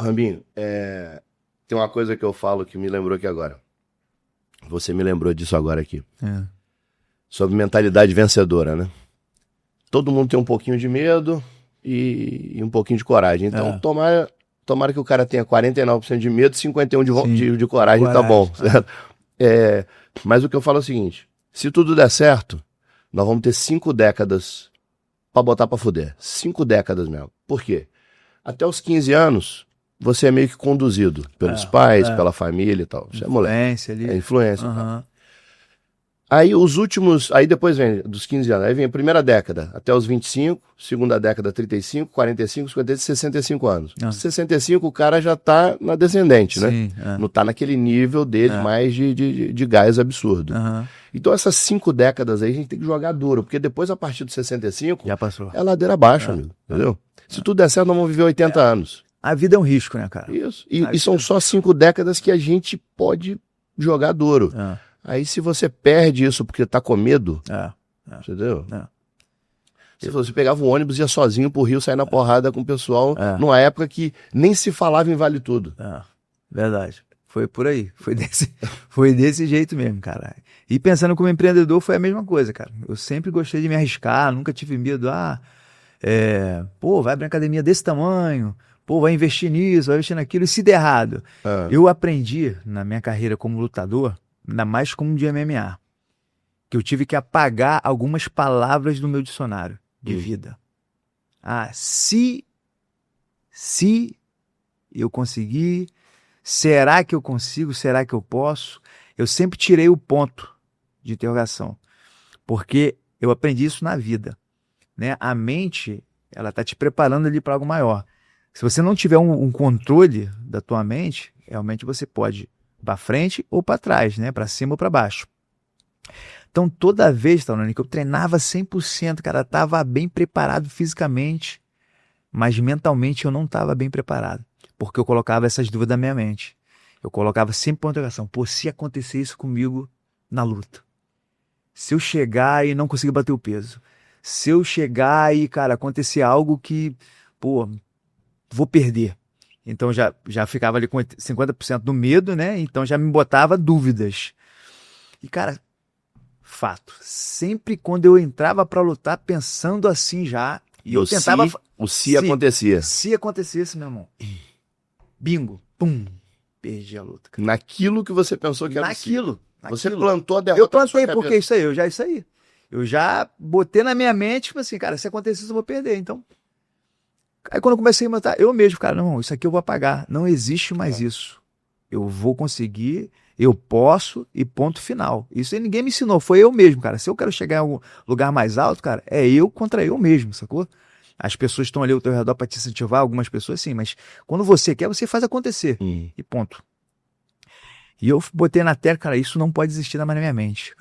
Rambinho, tem uma coisa que eu falo que me lembrou aqui agora. Você me lembrou disso agora aqui. Sobre mentalidade vencedora, né? Todo mundo tem um pouquinho de medo e um pouquinho de coragem. Então, tomara que o cara tenha 49% de medo e 51% de coragem, tá bom. Certo? Mas o que eu falo é o seguinte, se tudo der certo, nós vamos ter 5 décadas pra botar pra fuder. 5 décadas mesmo. Por quê? Até os 15 anos, você é meio que conduzido pelos pais, pela família e tal. Você é moleque. Influência ali. Influência. Aí os últimos, aí depois vem dos 15 anos, aí vem a primeira década, até os 25, segunda década 35, 45, 50, 65 anos. 65 o cara já tá na descendente, né? Não tá naquele nível dele mais de gás absurdo. Então essas 5 décadas aí a gente tem que jogar duro, porque depois a partir dos 65 já passou. É ladeira abaixo, amigo, entendeu? Se tudo der certo, nós vamos viver 80 anos. A vida é um risco, né, cara? Isso. E são só 5 décadas que a gente pode jogar duro. Aí se você perde isso porque tá com medo, entendeu? Se você pegava um ônibus e ia sozinho pro Rio, sair na porrada com o pessoal, numa época que nem se falava em Vale Tudo. Verdade. Foi por aí. Foi desse jeito mesmo, cara. E pensando como empreendedor, foi a mesma coisa, cara. Eu sempre gostei de me arriscar, nunca tive medo. Vai abrir uma academia desse tamanho, vai investir nisso, vai investir naquilo, e se der errado. Eu aprendi na minha carreira como lutador, ainda mais como de MMA, que eu tive que apagar algumas palavras do meu dicionário de vida. Se eu conseguir, será que eu consigo, será que eu posso? Eu sempre tirei o ponto de interrogação, porque eu aprendi isso na vida, né? A mente, ela tá te preparando ali para algo maior. Se você não tiver um controle da tua mente, realmente você pode para frente ou para trás, né? Para cima ou para baixo. Então, toda vez, Taunani, que eu treinava 100%, cara, estava bem preparado fisicamente, mas mentalmente eu não estava bem preparado, porque eu colocava essas dúvidas na minha mente. Eu colocava sempre uma interrogação, se acontecer isso comigo na luta, se eu chegar e não conseguir bater o peso, se eu chegar e, cara, acontecer algo que, vou perder. Então já ficava ali com 50% do medo, né? Então já me botava dúvidas. E, cara, fato, sempre quando eu entrava pra lutar pensando assim já, e eu tentava... Se acontecia. Se acontecesse, meu irmão, bingo, pum, perdi a luta. Cara. Naquilo que você pensou que era Naquilo. Você plantou a derrota. Eu plantei, porque isso aí. Eu já botei na minha mente, tipo assim, cara, se acontecer isso eu vou perder, então... Aí quando eu comecei a matar, eu mesmo, cara, não, isso aqui eu vou apagar. Não existe mais isso. Eu vou conseguir, eu posso e ponto final. Isso aí ninguém me ensinou, foi eu mesmo, cara. Se eu quero chegar em algum lugar mais alto, cara, é eu contra eu mesmo, sacou? As pessoas estão ali ao teu redor para te incentivar, algumas pessoas sim, mas quando você quer, você faz acontecer. E ponto. E eu botei na tela, cara, isso não pode existir na minha mente.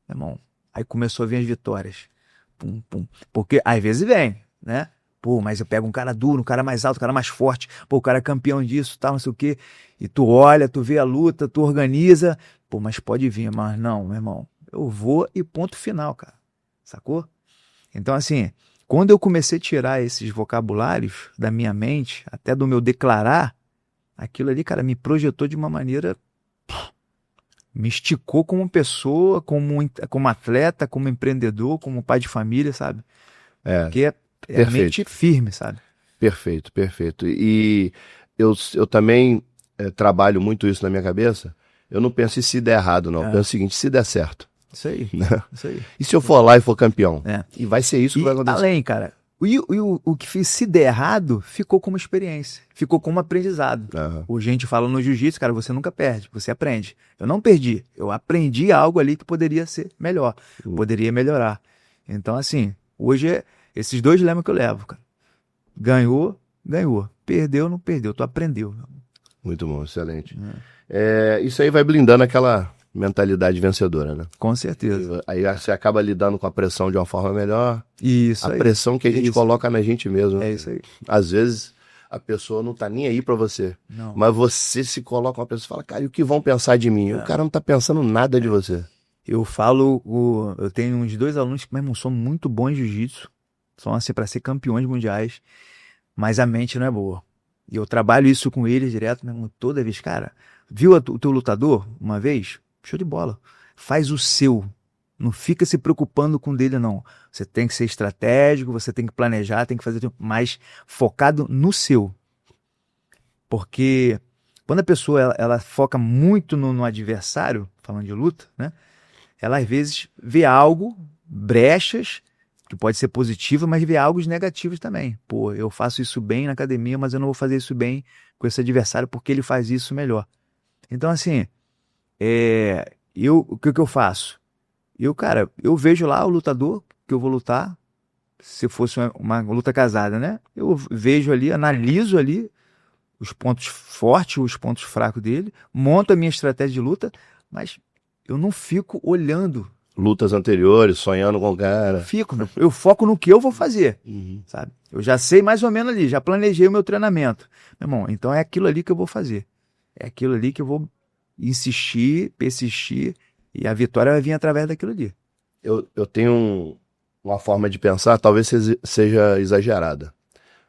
Meu irmão, aí começou a vir as vitórias. Pum, pum. Porque às vezes vem, né? Pô, mas eu pego um cara duro, um cara mais alto, um cara mais forte. Pô, o cara é campeão disso, tal, não sei o quê. E tu olha, tu vê a luta, tu organiza. Pô, mas pode vir, mas não, meu irmão. Eu vou e ponto final, cara. Sacou? Então, assim, quando eu comecei a tirar esses vocabulários da minha mente, até do meu declarar, aquilo ali, cara, me projetou de uma maneira... Me esticou como pessoa, como atleta, como empreendedor, como pai de família, sabe? Porque é mente firme, sabe? Perfeito, perfeito. E eu também trabalho muito isso na minha cabeça. Eu não penso em se der errado, não. Eu penso o seguinte, se der certo. Isso aí, Né? isso aí. E se eu for lá e for campeão? E vai ser isso que vai acontecer. Além, cara, o que fiz, se der errado, ficou como experiência. Ficou como aprendizado. Hoje a gente fala no jiu-jitsu, cara, você nunca perde, você aprende. Eu não perdi, eu aprendi algo ali que poderia ser melhor, poderia melhorar. Então, assim, hoje esses dois lemas que eu levo, cara. Ganhou, ganhou. Perdeu, não perdeu, tu aprendeu. Muito bom, excelente. Isso aí vai blindando aquela mentalidade vencedora, né? Com certeza. Aí você acaba lidando com a pressão de uma forma melhor. Isso a aí. Pressão que a gente coloca na gente mesmo. É isso aí. Às vezes a pessoa não tá nem aí pra você. Não. Mas você se coloca uma pessoa e fala, cara, e o que vão pensar de mim? O cara não tá pensando nada de você. Eu falo, eu tenho uns 2 alunos que mesmo são muito bons em jiu-jitsu. São assim para ser campeões mundiais. Mas a mente não é boa. E eu trabalho isso com eles direto, mesmo, toda vez. Cara, viu o teu lutador uma vez? Show de bola. Faz o seu. Não fica se preocupando com o dele, não. Você tem que ser estratégico, você tem que planejar, tem que fazer mais focado no seu. Porque quando a pessoa ela foca muito no adversário, falando de luta, né? Ela às vezes vê algo, brechas, que pode ser positiva, mas vê algo negativos também. Pô, eu faço isso bem na academia, mas eu não vou fazer isso bem com esse adversário porque ele faz isso melhor. Então, assim, o que eu faço? Cara, eu vejo lá o lutador que eu vou lutar, se fosse uma luta casada, né? Eu vejo ali, analiso ali os pontos fortes, os pontos fracos dele, monto a minha estratégia de luta, mas eu não fico olhando lutas anteriores, sonhando com o cara. Eu foco no que eu vou fazer, sabe? Eu já sei mais ou menos ali, já planejei o meu treinamento. Meu irmão, então é aquilo ali que eu vou fazer. É aquilo ali que eu vou insistir, persistir, e a vitória vai vir através daquilo ali. Eu tenho uma forma de pensar, talvez seja exagerada.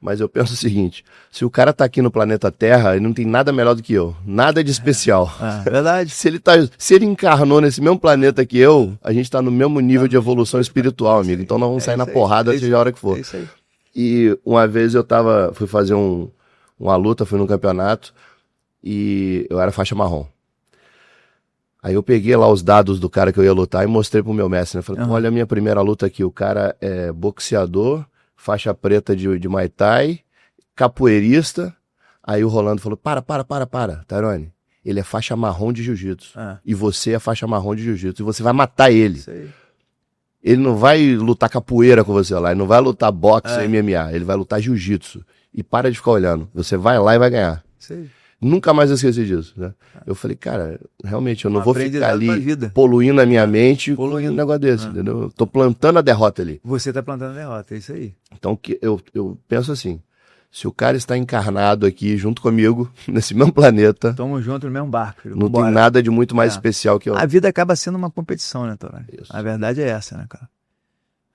Mas eu penso o seguinte, se o cara tá aqui no planeta Terra, ele não tem nada melhor do que eu. Nada de especial. Verdade. Se ele encarnou nesse mesmo planeta que eu, a gente tá no mesmo nível de evolução espiritual, amigo. Então nós vamos sair na porrada, seja a hora que for. É isso aí. E uma vez eu fui fazer uma luta, fui num campeonato, e eu era faixa marrom. Aí eu peguei lá os dados do cara que eu ia lutar e mostrei pro meu mestre, né? Falei, olha a minha primeira luta aqui, o cara é boxeador, faixa preta de Muay Thai, capoeirista. Aí o Rolando falou, para, Tairone. Ele é faixa marrom de jiu-jitsu. E você é faixa marrom de jiu-jitsu. E você vai matar ele. Isso aí. Ele não vai lutar capoeira com você lá. Ele não vai lutar boxe ou MMA. Ele vai lutar jiu-jitsu. E para de ficar olhando. Você vai lá e vai ganhar. Isso aí. Nunca mais eu esqueci disso, né? Eu falei, cara, realmente eu não vou ficar ali vida. poluindo a minha mente com um negócio desse, entendeu? Eu tô plantando a derrota ali. Você tá plantando a derrota, é isso aí. Então eu penso assim, se o cara está encarnado aqui junto comigo, nesse mesmo planeta... Tamo junto no mesmo barco. Filho. Não tem nada de muito mais especial que eu. A vida acaba sendo uma competição, né, Torá? Isso. A verdade é essa, né, cara?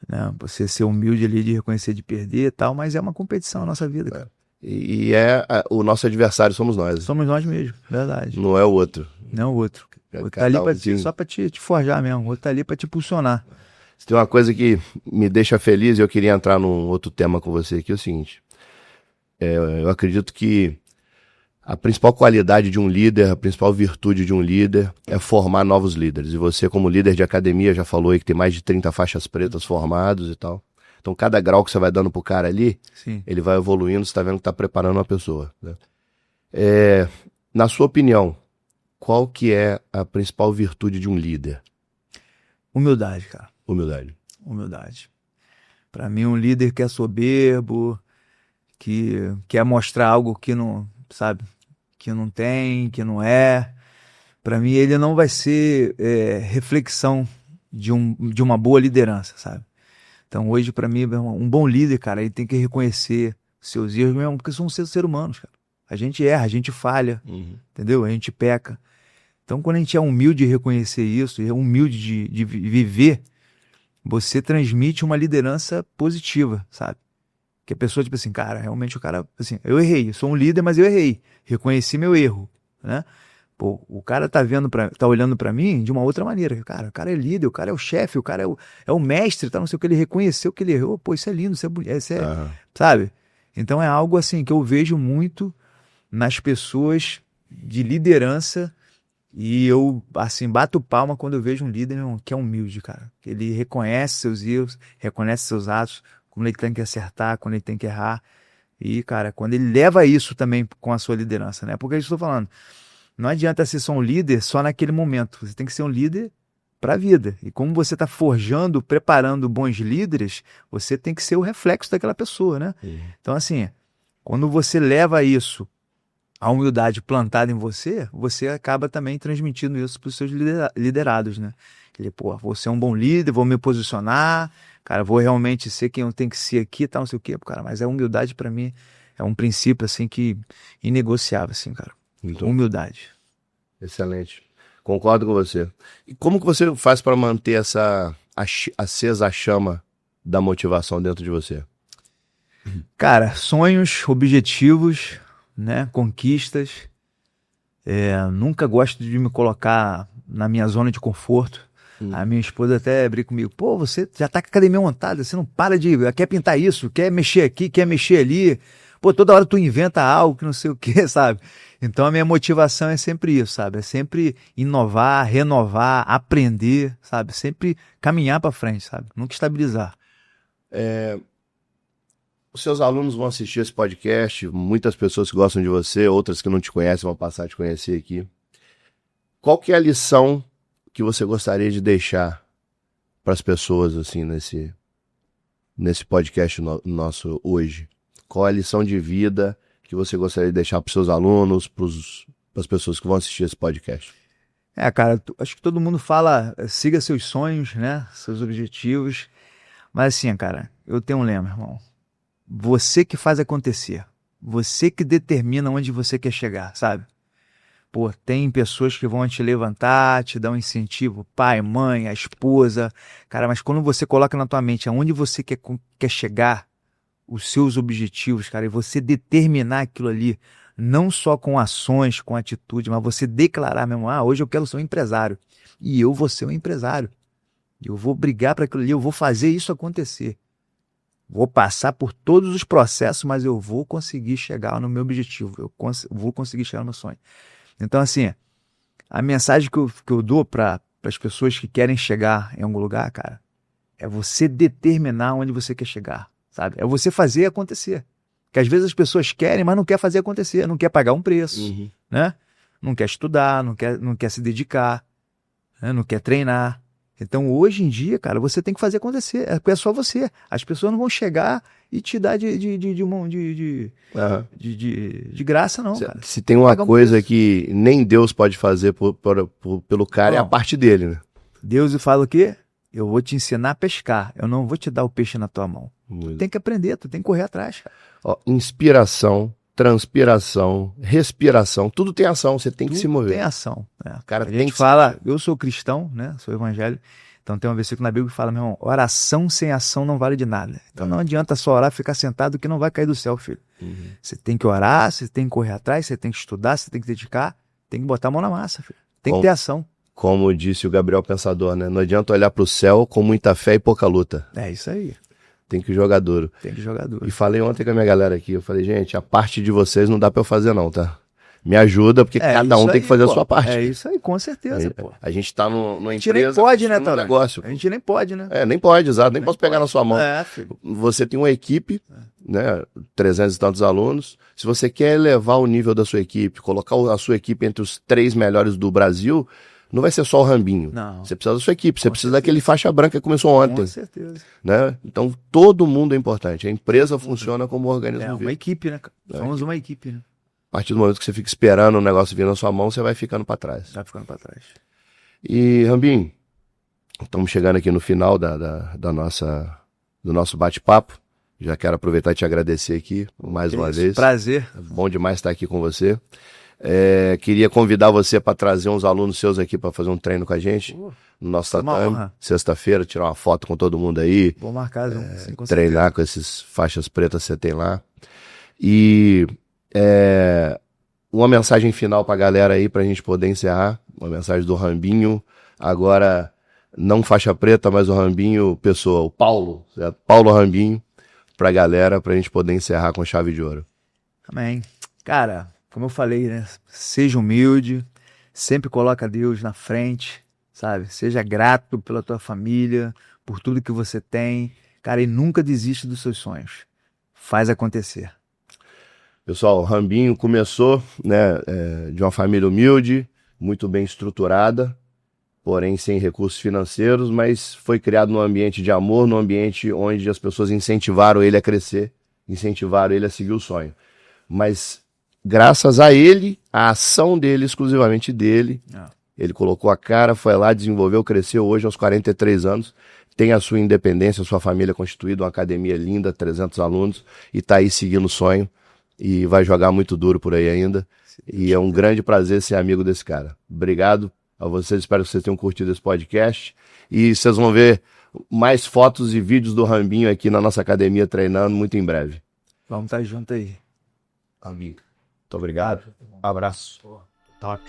Né? Você ser humilde ali de reconhecer de perder e tal, mas é uma competição a nossa vida, cara. E o nosso adversário somos nós. Somos nós mesmos, verdade. Não é o outro. Não o outro. O outro tá ali só pra te forjar mesmo. O outro tá ali pra te impulsionar. Tem uma coisa que me deixa feliz e eu queria entrar num outro tema com você aqui, é o seguinte. Eu acredito que A principal qualidade de um líder, a principal virtude de um líder é formar novos líderes. E você, como líder de academia, já falou aí que tem mais de 30 faixas pretas formados e tal. Então, cada grau que você vai dando pro cara ali, Sim. ele vai evoluindo, você tá vendo que tá preparando uma pessoa, né? Na sua opinião, qual que é a principal virtude de um líder? Humildade, cara. Humildade. Humildade. Pra mim, um líder que é soberbo, que quer mostrar algo que não, sabe, que não tem, que não é. Pra mim, ele não vai ser reflexão de uma boa liderança, sabe? Então, hoje, pra mim, um bom líder, cara, ele tem que reconhecer seus erros mesmo, porque somos seres humanos, cara. A gente erra, a gente falha, entendeu? A gente peca. Então, quando a gente é humilde de reconhecer isso, e é humilde de viver, você transmite uma liderança positiva, sabe? Que a pessoa, tipo assim, cara, realmente o cara, assim, eu errei, eu sou um líder, mas eu errei. Reconheci meu erro, né? Pô, o cara tá olhando pra mim de uma outra maneira. Cara, o cara é líder, o cara é o chefe, o cara é o mestre, tá? Não sei o que, ele reconheceu que ele errou. Pô, isso é lindo, isso é bonito, sabe? Então é algo assim que eu vejo muito nas pessoas de liderança e eu, assim, bato palma quando eu vejo um líder que é humilde, cara. Ele reconhece seus erros, reconhece seus atos, quando ele tem que acertar, quando ele tem que errar. E, cara, quando ele leva isso também com a sua liderança, né? Porque eu estou falando, não adianta ser só um líder só naquele momento. Você tem que ser um líder para a vida. E como você está forjando, preparando bons líderes, você tem que ser o reflexo daquela pessoa, né? Então, assim, quando você leva isso, a humildade plantada em você, você acaba também transmitindo isso para os seus liderados, né? Ele, pô, vou ser um bom líder, vou me posicionar, cara, vou realmente ser quem eu tenho que ser aqui, tal, não sei o quê, cara. Mas a humildade, para mim, é um princípio, assim, que inegociável, assim, cara. Então, humildade. Excelente. Concordo com você. E como que você faz para manter acesa a chama da motivação dentro de você? Cara, sonhos, objetivos, né, conquistas. Nunca gosto de me colocar na minha zona de conforto. A minha esposa até brinca comigo. Pô, você já tá com a academia montada, você não para quer pintar isso, quer mexer aqui, quer mexer ali. Pô, toda hora tu inventa algo que não sei o que, sabe? Então a minha motivação é sempre isso, sabe? É sempre inovar, renovar, aprender, sabe? Sempre caminhar para frente, sabe? Nunca estabilizar. Os seus alunos vão assistir esse podcast, muitas pessoas que gostam de você, outras que não te conhecem vão passar a te conhecer aqui. Qual que é a lição que você gostaria de deixar para as pessoas assim nesse podcast nosso hoje? Qual é a lição de vida que você gostaria de deixar para os seus alunos, para as pessoas que vão assistir esse podcast? Cara, acho que todo mundo fala, siga seus sonhos, né? Seus objetivos. Mas assim, cara, eu tenho um lema, irmão. Você que faz acontecer. Você que determina onde você quer chegar, sabe? Pô, tem pessoas que vão te levantar, te dar um incentivo, pai, mãe, a esposa. Cara, mas quando você coloca na tua mente aonde você quer chegar, os seus objetivos, cara, e você determinar aquilo ali, não só com ações, com atitude, mas você declarar mesmo, hoje eu quero ser um empresário, e eu vou ser um empresário, eu vou brigar para aquilo ali, eu vou fazer isso acontecer, vou passar por todos os processos, mas eu vou conseguir chegar no meu objetivo, eu vou conseguir chegar no meu sonho. Então, assim, a mensagem que eu dou para as pessoas que querem chegar em algum lugar, cara, é você determinar onde você quer chegar. Sabe? É você fazer acontecer. Porque às vezes as pessoas querem, mas não quer fazer acontecer, não quer pagar um preço, né? Não quer estudar, não quer se dedicar, né? Não quer treinar. Então hoje em dia, cara, você tem que fazer acontecer. É só você. As pessoas não vão chegar e te dar de graça, não, cara. Se tem uma coisa que nem Deus pode fazer pelo cara, é a parte dele, né? Deus fala o quê? Eu vou te ensinar a pescar. Eu não vou te dar o peixe na tua mão. Tu tem que aprender, tu tem que correr atrás, cara. Inspiração, transpiração, respiração, tudo tem ação, você tem que se mover. Tem ação. Né? Cara, a gente fala, eu sou cristão, né? Sou evangélico. Então tem um versículo na Bíblia que fala, meu irmão, oração sem ação não vale de nada. Então não adianta só orar e ficar sentado que não vai cair do céu, filho. Você tem que orar, você tem que correr atrás, você tem que estudar, você tem que dedicar, tem que botar a mão na massa, filho. Tem que ter ação. Como disse o Gabriel Pensador, né? Não adianta olhar pro céu com muita fé e pouca luta. É isso aí. Tem que jogar duro. Tem que jogar duro. E falei ontem com a minha galera aqui, eu falei, gente, a parte de vocês não dá pra eu fazer não, tá? me ajuda, porque cada um tem que fazer a sua parte. É isso aí, com certeza, pô. A gente tá numa A gente empresa, nem pode, né, num Tauré? negócio. A gente nem pode, né? Nem pode, exato, nem posso pegar pode. na sua mão. Filho. Você tem uma equipe, né, 300 e tantos alunos. Se você quer elevar o nível da sua equipe, colocar a sua equipe entre os 3 melhores do Brasil, não vai ser só o Rambinho. Não. Você precisa da sua equipe, você precisa daquele faixa branca que começou ontem. Com certeza. Né? Então, todo mundo é importante. A empresa funciona como um organismo uma vivo. equipe, né? Somos uma equipe, né? A partir do momento que você fica esperando o negócio vir na sua mão, você vai ficando para trás. Vai ficando para trás. E, Rambinho, estamos chegando aqui no final do nosso bate-papo. Já quero aproveitar e te agradecer aqui mais uma vez. Prazer. É bom demais estar aqui com você. Queria convidar você para trazer uns alunos seus aqui para fazer um treino com a gente no nosso tatame, sexta-feira, tirar uma foto com todo mundo aí. Vou marcar, sim, com treinar com esses faixas pretas que você tem lá. E uma mensagem final para a galera aí, para a gente poder encerrar. Uma mensagem do Rambinho, agora não faixa preta, mas o Rambinho pessoa, o Paulo, certo? Paulo Rambinho, para a galera, para a gente poder encerrar com chave de ouro. Amém. Cara, como eu falei, né? Seja humilde, sempre coloca Deus na frente, sabe? Seja grato pela tua família, por tudo que você tem, cara, e nunca desiste dos seus sonhos. Faz acontecer. Pessoal, o Rambinho começou, né, de uma família humilde, muito bem estruturada, porém sem recursos financeiros, mas foi criado num ambiente de amor, num ambiente onde as pessoas incentivaram ele a crescer, incentivaram ele a seguir o sonho. Mas graças a ele, a ação dele, exclusivamente dele, ele colocou a cara, foi lá, desenvolveu, cresceu. Hoje, aos 43 anos, tem a sua independência, a sua família constituída, uma academia linda, 300 alunos, e está aí seguindo o sonho, e vai jogar muito duro por aí ainda. E é um grande prazer ser amigo desse cara. Obrigado a vocês, espero que vocês tenham curtido esse podcast, e vocês vão ver mais fotos e vídeos do Rambinho aqui na nossa academia treinando muito em breve. Vamos estar junto aí. Amigo, muito obrigado. Um abraço. Top.